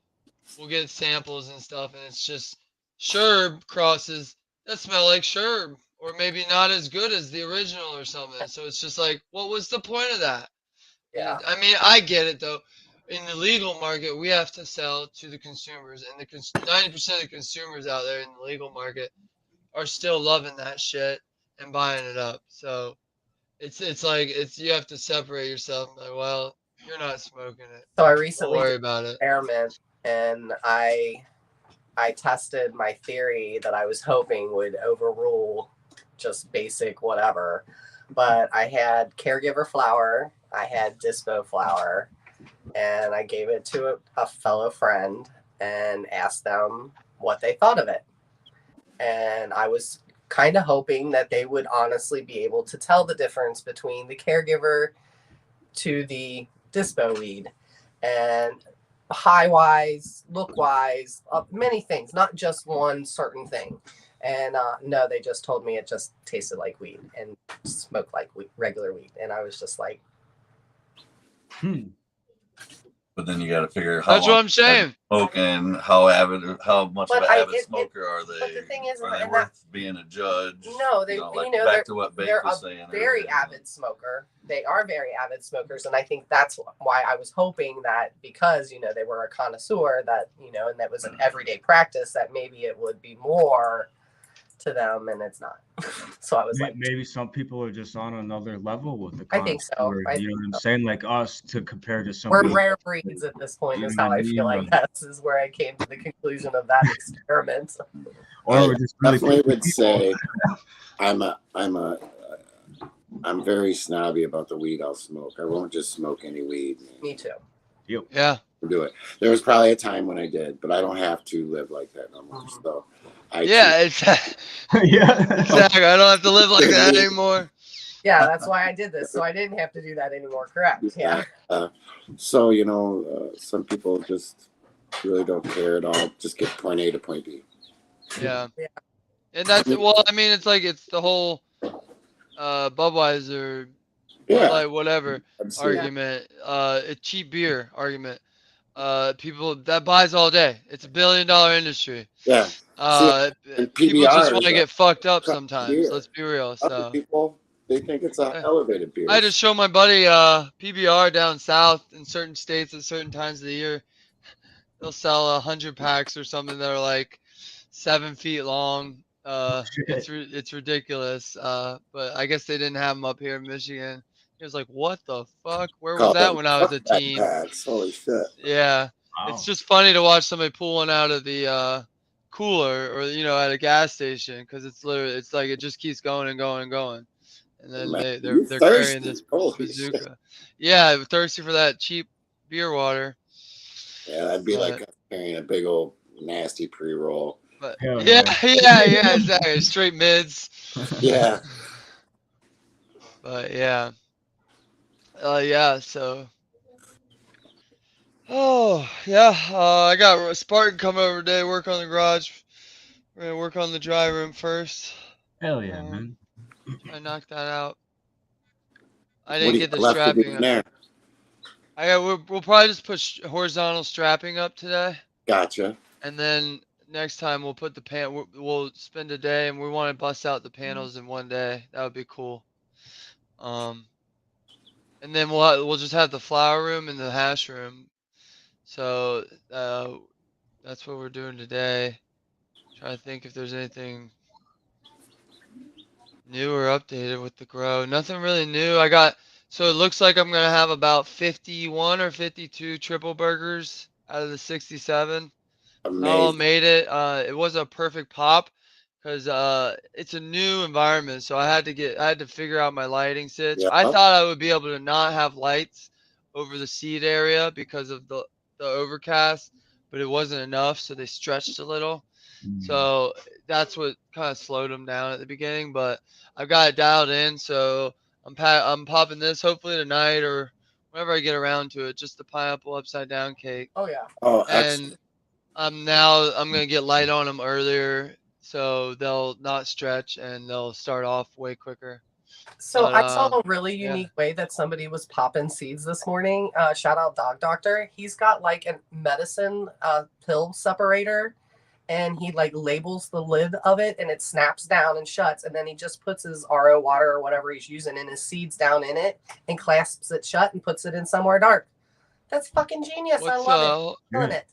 we'll get samples and stuff, and it's just Sherb crosses that smell like Sherb, or maybe not as good as the original or something. So it's just like, what was the point of that? Yeah. I mean, I get it though. In the legal market, we have to sell to the consumers, and the 90% of the consumers out there in the legal market are still loving that shit and buying it up. So it's like you have to separate yourself. Like, well, you're not smoking it. So I Don't recently worry did about an it. experiment, and I tested my theory that I was hoping would overrule just basic whatever. But I had caregiver flower, I had dispo flower, and I gave it to a fellow friend and asked them what they thought of it. And I was kind of hoping that they would honestly be able to tell the difference between the caregiver to the dispo weed. And high wise, look wise, many things, not just one certain thing. And no, they just told me it just tasted like weed and smoked like regular weed. And I was just like, But then you got to figure how That's long what I'm saying. smoke and how much of an avid smoker are they? But the thing is, are they worth being a judge? No, they, back to what Bake was saying. Very avid smoker. They are very avid smokers, and I think that's why I was hoping that because they were a connoisseur, that and that was an everyday practice, that maybe it would be more to them, and it's not. So I was maybe some people are just on another level with the I think so. You know what I'm saying? Like us to compare to some. We're rare breeds at this point, is how I feel like this is where I came to the conclusion of that experiment. I definitely would say I'm very snobby about the weed I'll smoke. I won't just smoke any weed. Me too. Yep. Yeah. Do it. There was probably a time when I did, but I don't have to live like that no more. So yeah, exactly. I don't have to live like that anymore. Yeah, that's why I did this, so I didn't have to do that anymore. Correct. Yeah. So some people just really don't care at all. Just get point A to point B. Yeah. And that's it's like it's the whole Budweiser, like whatever argument, a cheap beer argument. People that buys all day. It's $1 billion industry. Yeah. People just want to get fucked up sometimes. Beer. Let's be real. Other people, they think it's an elevated beer. I just show my buddy PBR down south in certain states at certain times of the year. They'll sell 100 packs or something that are like 7 feet long. It's ridiculous. But I guess they didn't have them up here in Michigan. He was like, "What the fuck? Where was that when I was a teen?" Holy shit! Yeah, wow. It's just funny to watch somebody pull one out of the cooler or at a gas station because it's like it just keeps going and going and going, and then they're carrying this bazooka. Yeah, thirsty for that cheap beer water. Yeah, that'd be like carrying a big old nasty pre-roll. But yeah, exactly. Straight mids. Yeah. But yeah. So. Oh yeah, I got Spartan coming over today. Work on the garage. We're gonna work on the dry room first. Hell yeah, man! I knocked that out. I didn't get the strapping up. We'll probably just put horizontal strapping up today. Gotcha. And then next time we'll put the we'll spend a day, and we want to bust out the panels in one day. That would be cool. And then we'll just have the flower room and the hash room. So that's what we're doing today. Trying to think if there's anything new or updated with the grow. Nothing really new. So it looks like I'm gonna have about 51 or 52 triple burgers out of the 67. Amazing. Not all made it. It wasn't a perfect pop because it's a new environment. So I had to figure out my lighting sitch. Yep. I thought I would be able to not have lights over the seat area because of the overcast, but it wasn't enough, so they stretched a little. So that's what kind of slowed them down at the beginning, but I've got it dialed in, so I'm popping this hopefully tonight or whenever I get around to it, just the pineapple upside down cake. Oh yeah. Oh, and I'm gonna get light on them earlier so they'll not stretch and they'll start off way quicker. So But, I saw a really yeah. unique way that somebody was popping seeds this morning. Shout out Dog Doctor. He's got like a medicine pill separator, and he like labels the lid of it, and it snaps down and shuts, and then he just puts his RO water or whatever he's using and his seeds down in it and clasps it shut and puts it in somewhere dark. That's fucking genius. I What's love it. Killing it.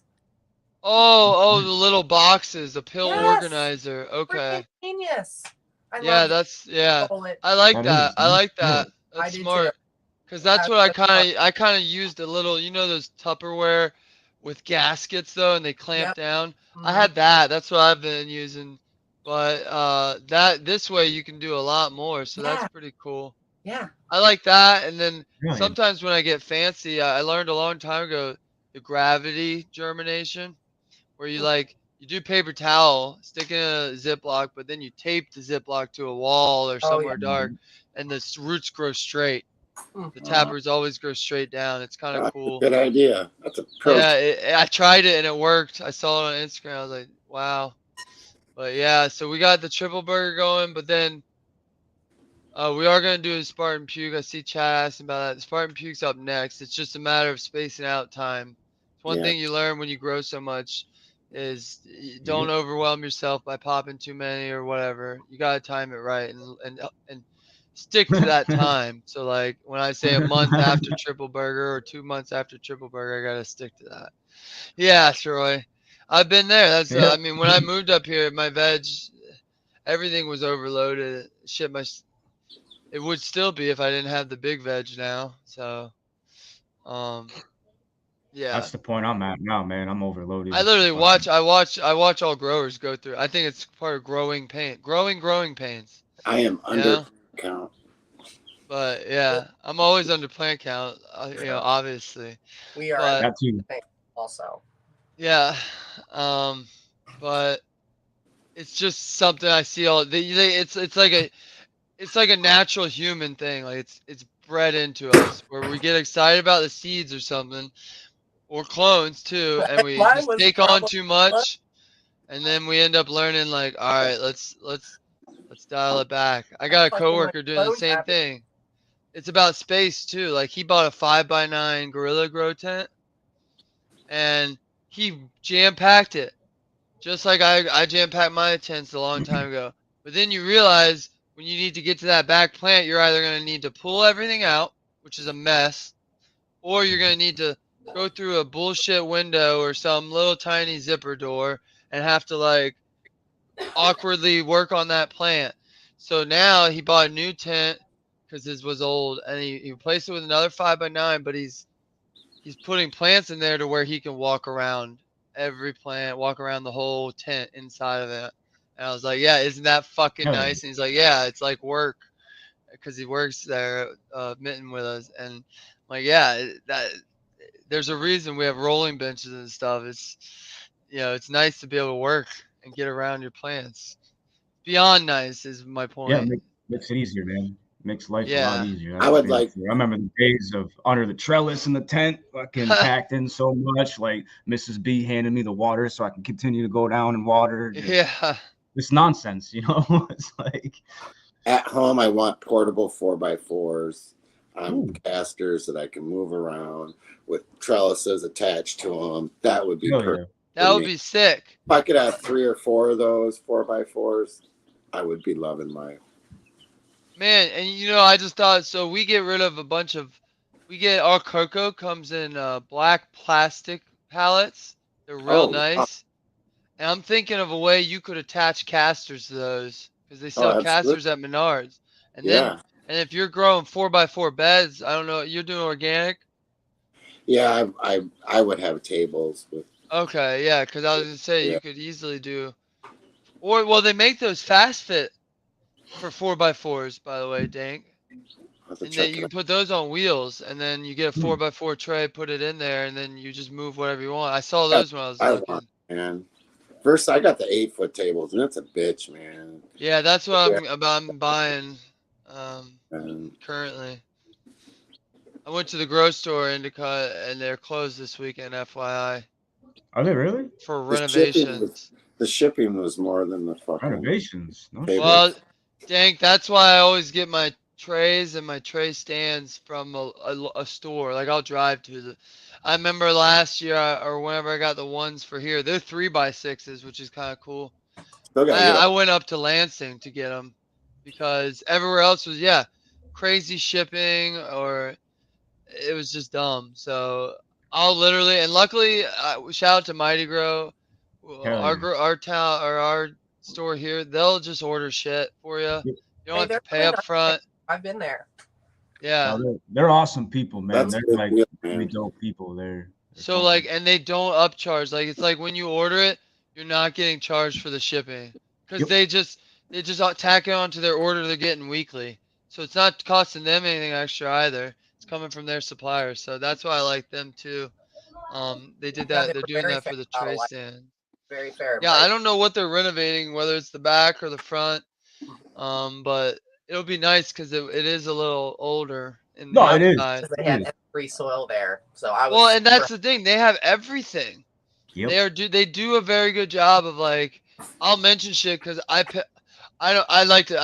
Oh, the little boxes, the pill Yes. organizer. Okay. Freaking genius. I Yeah, love that's yeah. it. I like That that. is, I yeah. like that. I That's do smart. too. Cause that's That's what I what's fun. kind of used a little. You know those Tupperware with gaskets though, and they clamp Yep. down. I Mhm. had that. That's what I've been using. But that this way you can do a lot more. So that's Yeah. pretty cool. Yeah. I like that. And then Really? sometimes when I get fancy, I learned a long time ago the gravity germination, where you like you do paper towel, stick in a Ziploc, but then you tape the Ziploc to a wall or Oh, somewhere yeah. dark, and the roots grow straight. The Mhm. tappers always go straight down. It's kind of That's cool. a good idea. That's a pro. Yeah, I tried it and it worked. I saw it on Instagram. I was like, wow. But yeah, so we got the triple burger going, but then we are gonna do a Spartan puke. I see Chad asking about that. The Spartan puke's up next. It's just a matter of spacing out time. It's one Yeah. thing you learn when you grow so much is don't overwhelm yourself by popping too many or whatever. You gotta time it right and stick to that time. So like when I say a month after triple burger or 2 months after triple burger, I gotta stick to that. Yeah, Troy. I've been there. That's Yeah. I mean, when I moved up here, my veg, everything was overloaded. Shit, it would still be if I didn't have the big veg now. So, yeah. That's the point I'm at now, man. I'm overloaded. I literally Fucking- I watch all growers go through. I think it's part of growing pains. I am under Yeah. count. But yeah, I'm always under plant count. Obviously. We are But That too. also. yeah, but it's just something I see all. It's like a natural human thing. Like it's bred into us where we get excited about the seeds or something, or clones too, and we Mine just was take on probably- too much, and then we end up learning like, all right, let's dial it back. I got a Fucking my coworker doing the clone same habit. thing. It's about space too. Like he bought a 5x9 Gorilla Grow tent, and he jam packed it, just like I jam packed my tents a long time ago. But then you realize when you need to get to that back plant, you're either going to need to pull everything out, which is a mess, or you're going to need to go through a bullshit window or some little tiny zipper door and have to like awkwardly work on that plant. So now he bought a new tent because his was old, and he replaced it with another 5x9, but he's putting plants in there to where he can walk around every plant, walk around the whole tent inside of it. And I was like, yeah, isn't that fucking Hell yeah. nice? And he's like, yeah, it's like work because he works there, Mitten with us. And I'm like, yeah, there's a reason we have rolling benches and stuff. It's, it's nice to be able to work and get around your plants. Beyond nice is my point. Yeah, makes it easier, man. Makes life a lot easier. I would like- I remember the days of under the trellis in the tent, fucking packed in so much. Like Mrs. B handed me the water so I can continue to go down and water. Yeah. It's nonsense, It's like At home, I want portable 4x4s on Ooh. casters that I can move around with trellises attached to them. That would be hell perfect. yeah. That would be sick. If I could have 3 or 4 of those 4x4s, I would be loving life. Man, and I just thought, so we get rid of our cocoa comes in black plastic pallets. They're real nice. And I'm thinking of a way you could attach casters to those because they sell casters at Menards. And then, and if you're growing 4x4 beds, I don't know, you're doing organic? Yeah, I would have tables with. Okay, yeah, because I was going to say you could easily do, well, they make those fast fit for 4x4s, by the way, Dank. And then you can put those on wheels, and then you get a 4x4 tray, put it in there, and then you just move whatever you want. I saw those when I was looking. Man. First, I got the 8-foot tables, and it's a bitch, man. Yeah, that's what I'm buying currently. I went to the grocery store in Endicott, and they're closed this weekend, FYI. Are they really? For renovations. The shipping was more than the fucking renovations. No. Well, Dank, that's why I always get my trays and my tray stands from a store. Like I'll drive to the. I remember last year or whenever I got the ones for here, they're 3x6s, which is kind of cool. Still gotta get I up. went up to Lansing to get them because everywhere else was crazy shipping or it was just dumb. So I'll literally and luckily shout out to Mighty Grow, Hell our yeah. our town or our store here. They'll just order shit for you. You don't Hey, have to they're pay really up nice. front. I've been there. Yeah. No, they're awesome people, man. That's a They're good like deal, really man. dope people. They're So fucking. like, and they don't upcharge. Like it's like when you order it, you're not getting charged for the shipping because Yep. they just tack it onto their order they're getting weekly. So it's not costing them anything extra either. It's coming from their suppliers. So that's why I like them too. They did Yeah, that. they They're were doing very that fair for the about a tray lot. stand. Very fair and Yeah, I bright. don't know what they're renovating, whether it's the back or the front. But it'll be nice because it is a little older in the No, it is. outside. Because they It had is. every soil there, so I Well, was and that's the thing. They have everything. Yep. They do a very good job of like I'll mention shit because I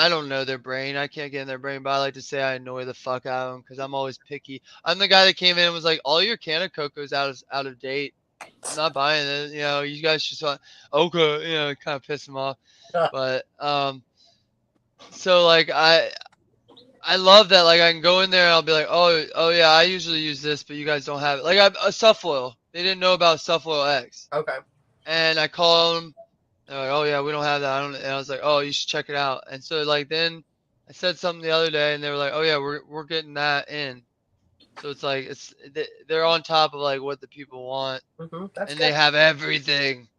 don't know their brain. I can't get in their brain, but I like to say I annoy the fuck out of them because I'm always picky. I'm the guy that came in and was like, all your can of cocoa's out of date. I'm not buying it. You know, you guys just want okay, kind of piss them off. But so like I love that. Like I can go in there and I'll be like, oh yeah, I usually use this, but you guys don't have it. Like a Suff Oil. They didn't know about Suff Oil X, okay. and I call them. They're like, oh yeah, we don't have that. I don't. And I was like, oh, you should check it out. And so like then I said something the other day, and they were like, oh yeah, we're getting that in. So it's like they're on top of like what the people want, That's and good. they have everything.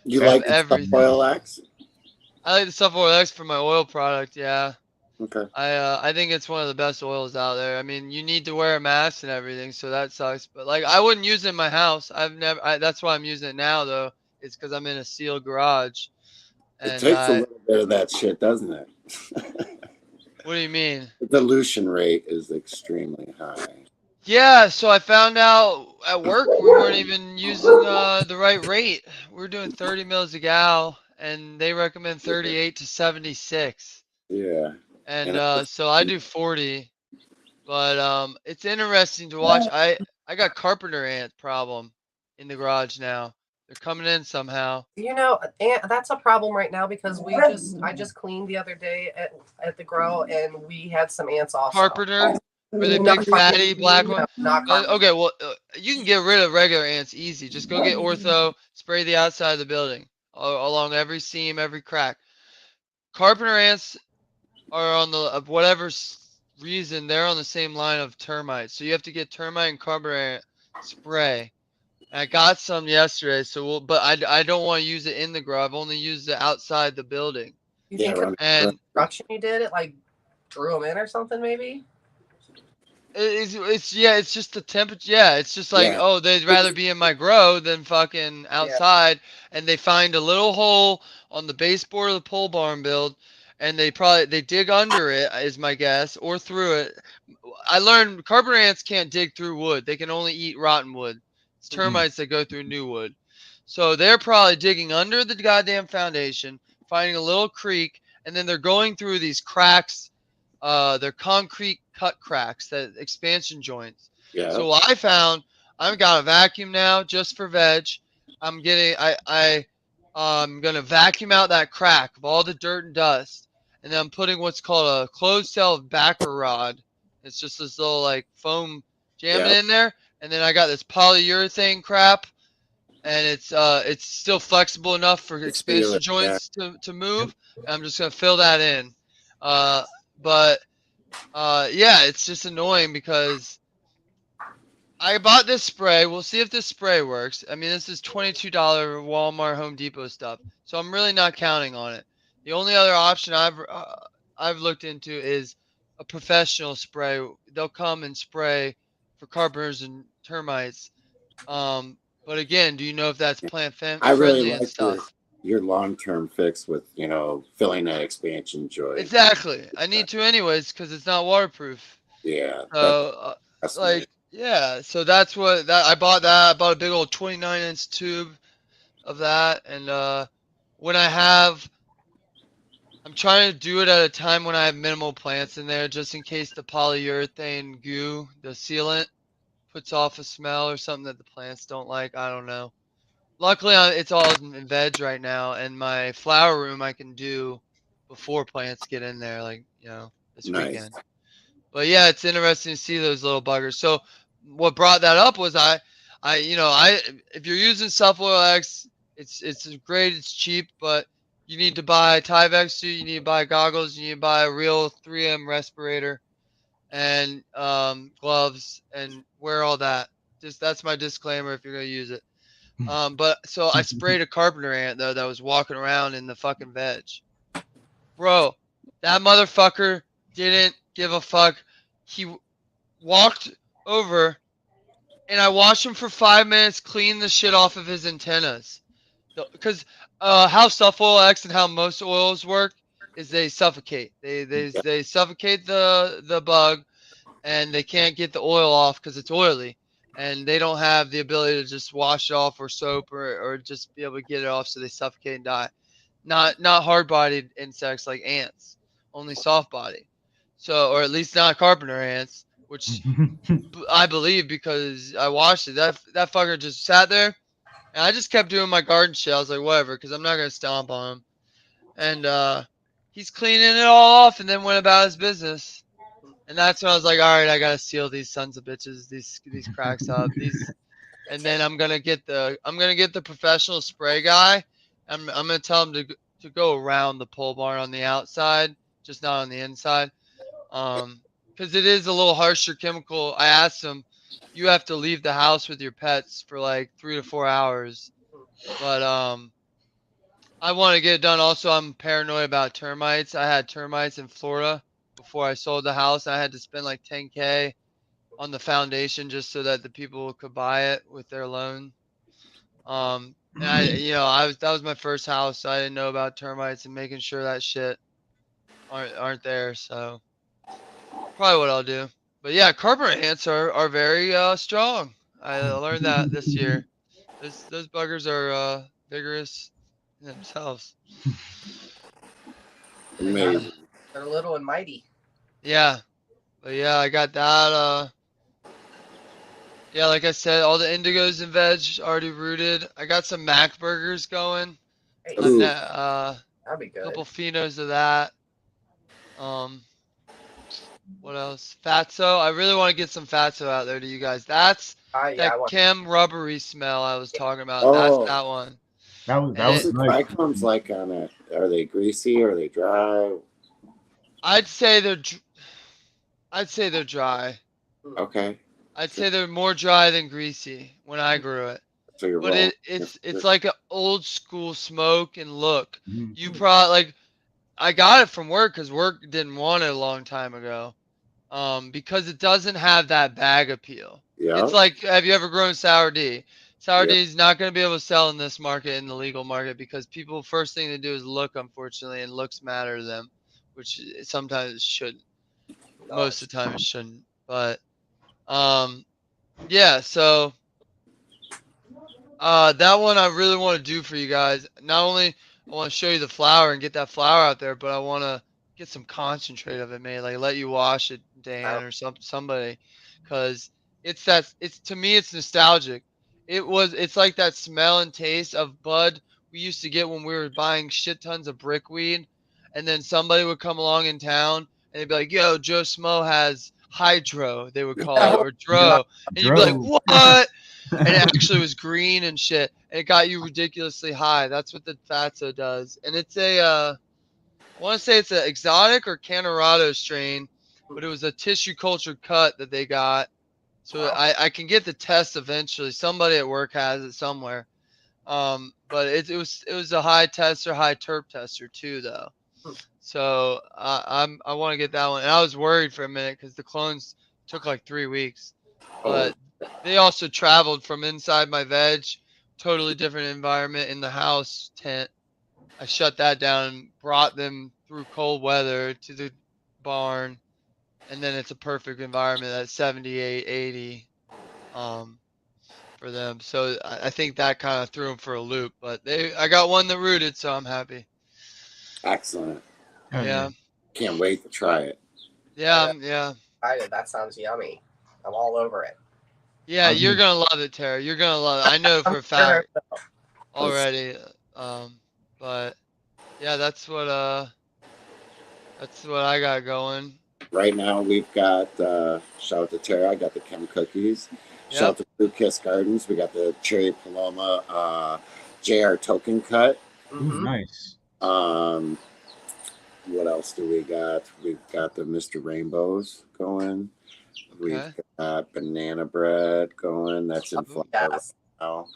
You They have like the stuff everything. oil X? I like the Suff Oil X for my oil product. Yeah. Okay. I think it's one of the best oils out there. I mean, you need to wear a mask and everything, so that sucks. But like, I wouldn't use it in my house. That's why I'm using it now, though. It's because I'm in a sealed garage. It And takes a little bit of that shit, doesn't it? what do you mean? The dilution rate is extremely high. Yeah, so I found out at work we weren't even using the right rate. We're doing 30 mils a gal, and they recommend 38 to 76. Yeah. And And so I do 40. But it's interesting to watch. I got carpenter ant problem in the garage now. They're coming in somehow. And that's a problem right now because I just cleaned the other day at the grow and we had some ants also. Carpenter, or the Not big fatty black one. not carpenter. Okay, well you can get rid of regular ants easy. Just go get ortho, spray the outside of the building along every seam, every crack. Carpenter ants are on the of whatever reason they're on the same line of termites. So you have to get termite and carpenter ant spray. I got some yesterday, but I don't want to use it in the grow. I've only used it outside the building. You think the And construction you did it like drew them in or something maybe? it's just the temperature. Yeah, it's just like oh they'd rather be in my grow than fucking outside. And they find a little hole on the baseboard of the pole barn build, and they dig under it is my guess or through it. I learned carpenter ants can't dig through wood. They can only eat rotten wood. It's termites that go through new wood. So they're probably digging under the goddamn foundation, finding a little creek, and then they're going through these cracks. They're concrete cut cracks, that expansion joints. Yeah. So I found I've got a vacuum now just for veg. I'm gonna vacuum out that crack of all the dirt and dust, and then I'm putting what's called a closed cell backer rod. It's just this little like foam jamming in there, and then I got this polyurethane crap, and it's still flexible enough for expansion joints to move. And I'm just gonna fill that in. But yeah, it's just annoying because I bought this spray. We'll see if this spray works. I mean, this is $22 Walmart, Home Depot stuff, so I'm really not counting on it. The only other option I've looked into is a professional spray. They'll come and spray for carpenters and termites. But again, do you know if that's plant I really friendly and like stuff? your long-term fix with filling that expansion joint. Exactly. I need to anyways because it's not waterproof. Yeah. So that's like nice. yeah, so that's what I bought that. I bought a big old 29-inch tube of that, and when I I'm trying to do it at a time when I have minimal plants in there, just in case the polyurethane goo, the sealant, puts off a smell or something that the plants don't like. I don't know. Luckily, it's all in veg right now, and my flower room I can do before plants get in there, like this Nice. weekend. But yeah, it's interesting to see those little buggers. So what brought that up was I if you're using Self Oil X, it's great, it's cheap, but you need to buy Tyvek suit, you need to buy goggles, you need to buy a real 3M respirator and gloves and wear all that. Just that's my disclaimer if you're gonna use it. But so I sprayed a carpenter ant though that was walking around in the fucking veg. Bro, that motherfucker didn't give a fuck. He walked over and I watched him for 5 minutes clean the shit off of his antennas. Because how Self Oil X and how most oils work is they suffocate. They suffocate the bug and they can't get the oil off because it's oily. And they don't have the ability to just wash it off or soap or just be able to get it off, so they suffocate and die. Not hard-bodied insects like ants, only soft-bodied. So, or at least not carpenter ants, which I believe because I watched it. That fucker just sat there, and I just kept doing my garden shit. I was like, whatever, because I'm not gonna stomp on him. And he's cleaning it all off, and then went about his business. And that's when I was like, all right, I gotta seal these sons of bitches, these cracks up, and then I'm gonna get the professional spray guy. I'm gonna tell him to go around the pole barn on the outside, just not on the inside. Because it is a little harsher chemical. I asked him, you have to leave the house with your pets for like 3 to 4 hours, but I want to get it done. Also, I'm paranoid about termites. I had termites in Florida before I sold the house. I had to spend like 10K on the foundation just so that the people could buy it with their loan. And that was my first house, so I didn't know about termites and making sure that shit aren't there. So probably what I'll do. But yeah, carpenter ants are very strong. I learned that this year. Those buggers are vigorous in themselves. Amazing. They're little and mighty. Yeah. But yeah, I got that. Yeah, like I said, all the indigos and veg already rooted. I got some Mac burgers going. Hey, Ooh. that'd be A good. couple phenos of that. What else? Fatso. I really want to get some fatso out there to you guys. That's Yeah, that I want. chem rubbery smell I was talking about. Oh. That's that one. that And was What's the nice. trichomes like on it? Are they greasy? Are they dry? I'd say they're dry. Okay. I'd say they're more dry than greasy when I grew it. So you're But wrong. it's like an old school smoke and look. Mhm. You probably like I got it from work because work didn't want it a long time ago. Because it doesn't have that bag appeal. Yeah. It's like, have you ever grown sour D? Sour Yeah. D is not going to be able to sell in this market, in the legal market, because people first thing they do is look, unfortunately, and looks matter to them, which sometimes it shouldn't. Most of the time it shouldn't. But yeah, so that one I really want to do for you guys. Not only I want to show you the flour and get that flour out there, but I want to get some concentrate of it made. Like let you wash it, Dan, or somebody, because it's to me it's nostalgic. It's like that smell and taste of bud we used to get when we were buying shit tons of brickweed, and then somebody would come along in town and they'd be like, "Yo, Joe Smo has hydro," they would call it, or dro, and you'd be like, Dro. "What?" And it actually was green and shit, and it got you ridiculously high. That's what the fatso does, and it's I want to say it's an exotic or Canorado strain, but it was a tissue cultured cut that they got. So Wow. I can get the test eventually. Somebody at work has it somewhere. But it was a high tester, high terp tester too, though. So I want to get that one. And I was worried for a minute because the clones took like 3 weeks, but they also traveled from inside my veg, totally different environment in the house tent. I shut that down and brought them through cold weather to the barn, and then it's a perfect environment at 78, 80 for them. So I think that kind of threw them for a loop. But I got one that rooted, so I'm happy. Excellent. Hell Yeah. Can't wait to try it. Yeah. Yeah. Excited. That sounds yummy. I'm all over it. Yeah. I'm You're just- gonna love it, Tara. You're gonna love it. I know for a I'm sure. fact already. But yeah, that's what I got going. Right now, we've got, shout out to Tara, I got the Chem Cookies. Shout out Yep. to Blue Kiss Gardens. We got the Cherry Paloma JR Token Cut. Ooh, Mm-hmm. nice. What else do we got? We've got the Mr. Rainbows going. We've Okay. got banana bread going. That's in flower Yes. right now.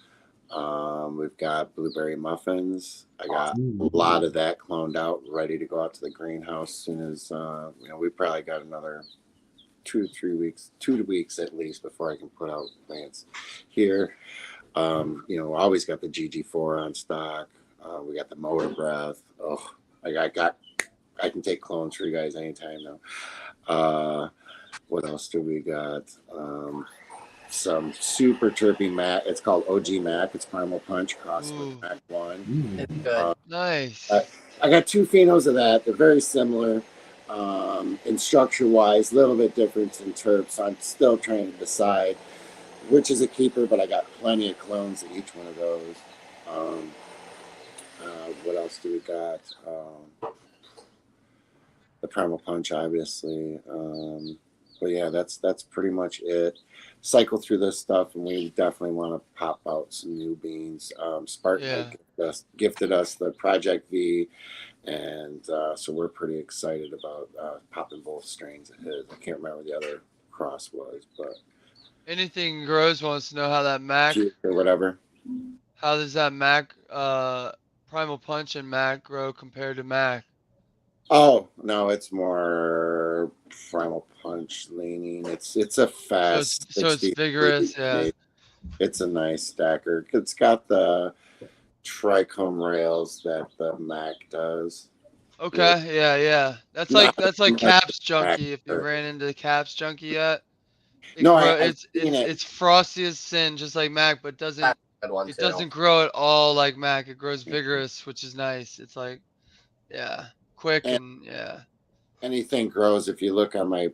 We've got blueberry muffins. I got Ooh. a lot of that cloned out, ready to go out to the greenhouse as soon as we probably got another 2 weeks at least before I can put out plants here. Always got the GG4 on stock. We got the motor breath. Oh, I can take clones for you guys anytime now. What else do we got? Some super terpy Mac. It's called OG Mac. It's Primal Punch crossed Ooh. with Mac 1. Ooh. It's good. Nice. I got 2 phenos of that. They're very similar in structure-wise, a little bit different in terps. I'm still trying to decide which is a keeper, but I got plenty of clones of each one of those. What else do we got? The Primal Punch, obviously. But yeah, that's pretty much it. Cycle through this stuff, and we definitely want to pop out some new beans. Spartan Yeah. gifted us the Project V, and so we're pretty excited about popping both strains of his. I can't remember what the other cross was, but Anything Grows wants to know how that Mac, or whatever. how does that Mac, Primal Punch and Mac grow compared to Mac? Oh no, it's more Primal Punch leaning. It's a fast. So it's vigorous, yeah. It's a nice stacker. It's got the trichome rails that the Mac does. Okay, yeah. That's Not like much Caps Mac Junkie. If you or- ran into the Caps Junkie yet, No, I've seen it. it's frosty as sin, just like Mac, but That's a good one it too. doesn't grow at all like Mac. It grows vigorous, which is nice. It's like, yeah, quick and yeah. Anything grows. If you look on my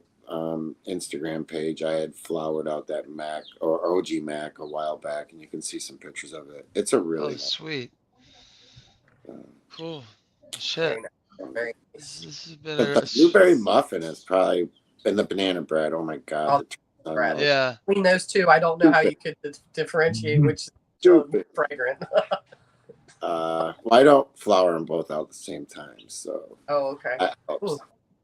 Instagram page, I had flowered out that Mac or OG Mac a while back, and you can see some pictures of it. It's a really Oh, sweet. uh, Cool. Shit. Very nice. This has been but a the blueberry muffin is probably and the banana bread. Oh my god! bread. yeah. Between those two, I don't know how you could differentiate which is Stupid. fragrant. Well, I don't flower them both out at the same time, so Oh, okay. that helps. Ooh,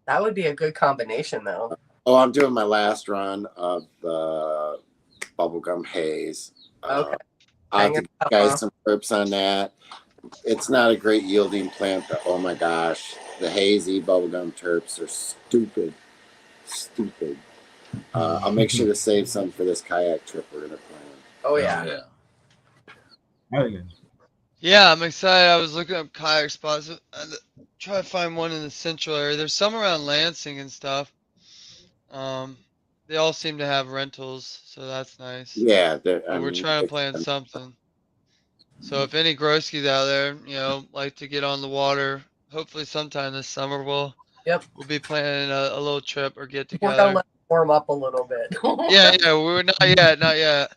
that would be a good combination, though. Oh, I'm doing my last run of the bubblegum haze. Okay. I'll have to Hang give it you up, guys some tips on that. It's not a great yielding plant, but oh my gosh, the hazy bubblegum terps are stupid. I'll make sure to save some for this kayak trip we're gonna plan. Oh yeah. Yeah. Hell yeah. Yeah, I'm excited. I was looking up kayak spots. Try to find one in the central area. There's some around Lansing and stuff. They all seem to have rentals, so that's nice. Yeah, But we're trying to plan something. So if any Growskis out there, like to get on the water, hopefully sometime this summer we'll be planning a little trip or get We're gonna together. let it warm up a little bit. Yeah, we're not yet.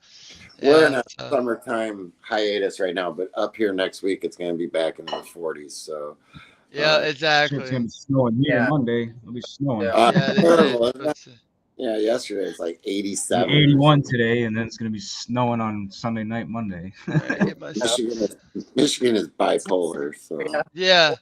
We're in a summertime hiatus right now, but up here next week it's going to be back in the 40s. So yeah, It's exactly. gonna be snowing here Yeah. Monday. It'll be snowing. Yeah. Yeah, they terrible, say isn't it? Yeah, yesterday it's like 87. 81 today, and then it's gonna be snowing on Sunday night, Monday. Alright, get my stuff. Michigan is bipolar, so Yeah.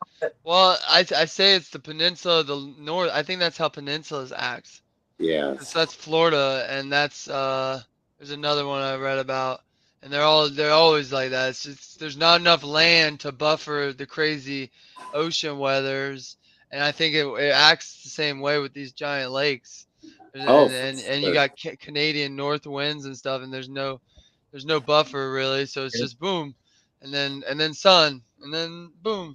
Well, I say it's the peninsula of the north. I think that's how peninsulas act. yeah. So that's Florida, and that's there's another one I read about, and they're always like that. It's just there's not enough land to buffer the crazy ocean weathers, and I think it acts the same way with these giant lakes. And you got Canadian north winds and stuff, and there's no buffer really, so it's just boom, and then sun, and then boom.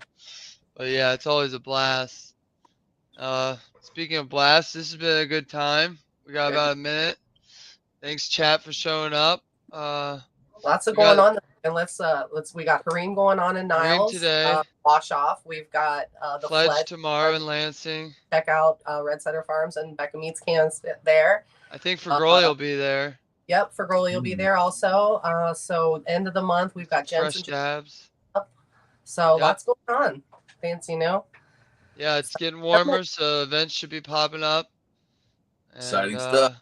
But yeah, it's always a blast. Speaking of blasts, this has been a good time. We got about a minute. Thanks, chat, for showing up. Lots of We got- going on this And let's we got Hareen going on in Hareen Niles. today. Wash off. We've got the Fledge tomorrow in Lansing. Check out Red Center Farms and Becca Meats cans there. I think Fergoli will be there. Yep, Fergoli will be there also. So end of the month we've got Fresh dabs. So lots going on. Fancy, Yeah, it's getting warmer, so events should be popping up. And, exciting stuff.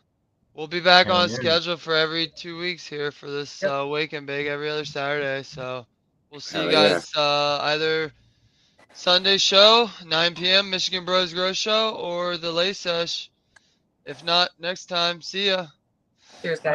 We'll be back on schedule for every 2 weeks here for this Wake and Bake every other Saturday. So we'll see you guys either Sunday show, 9 p.m. Michigan Bros Grow Show, or the late sesh. If not, next time. See ya. Cheers, guys.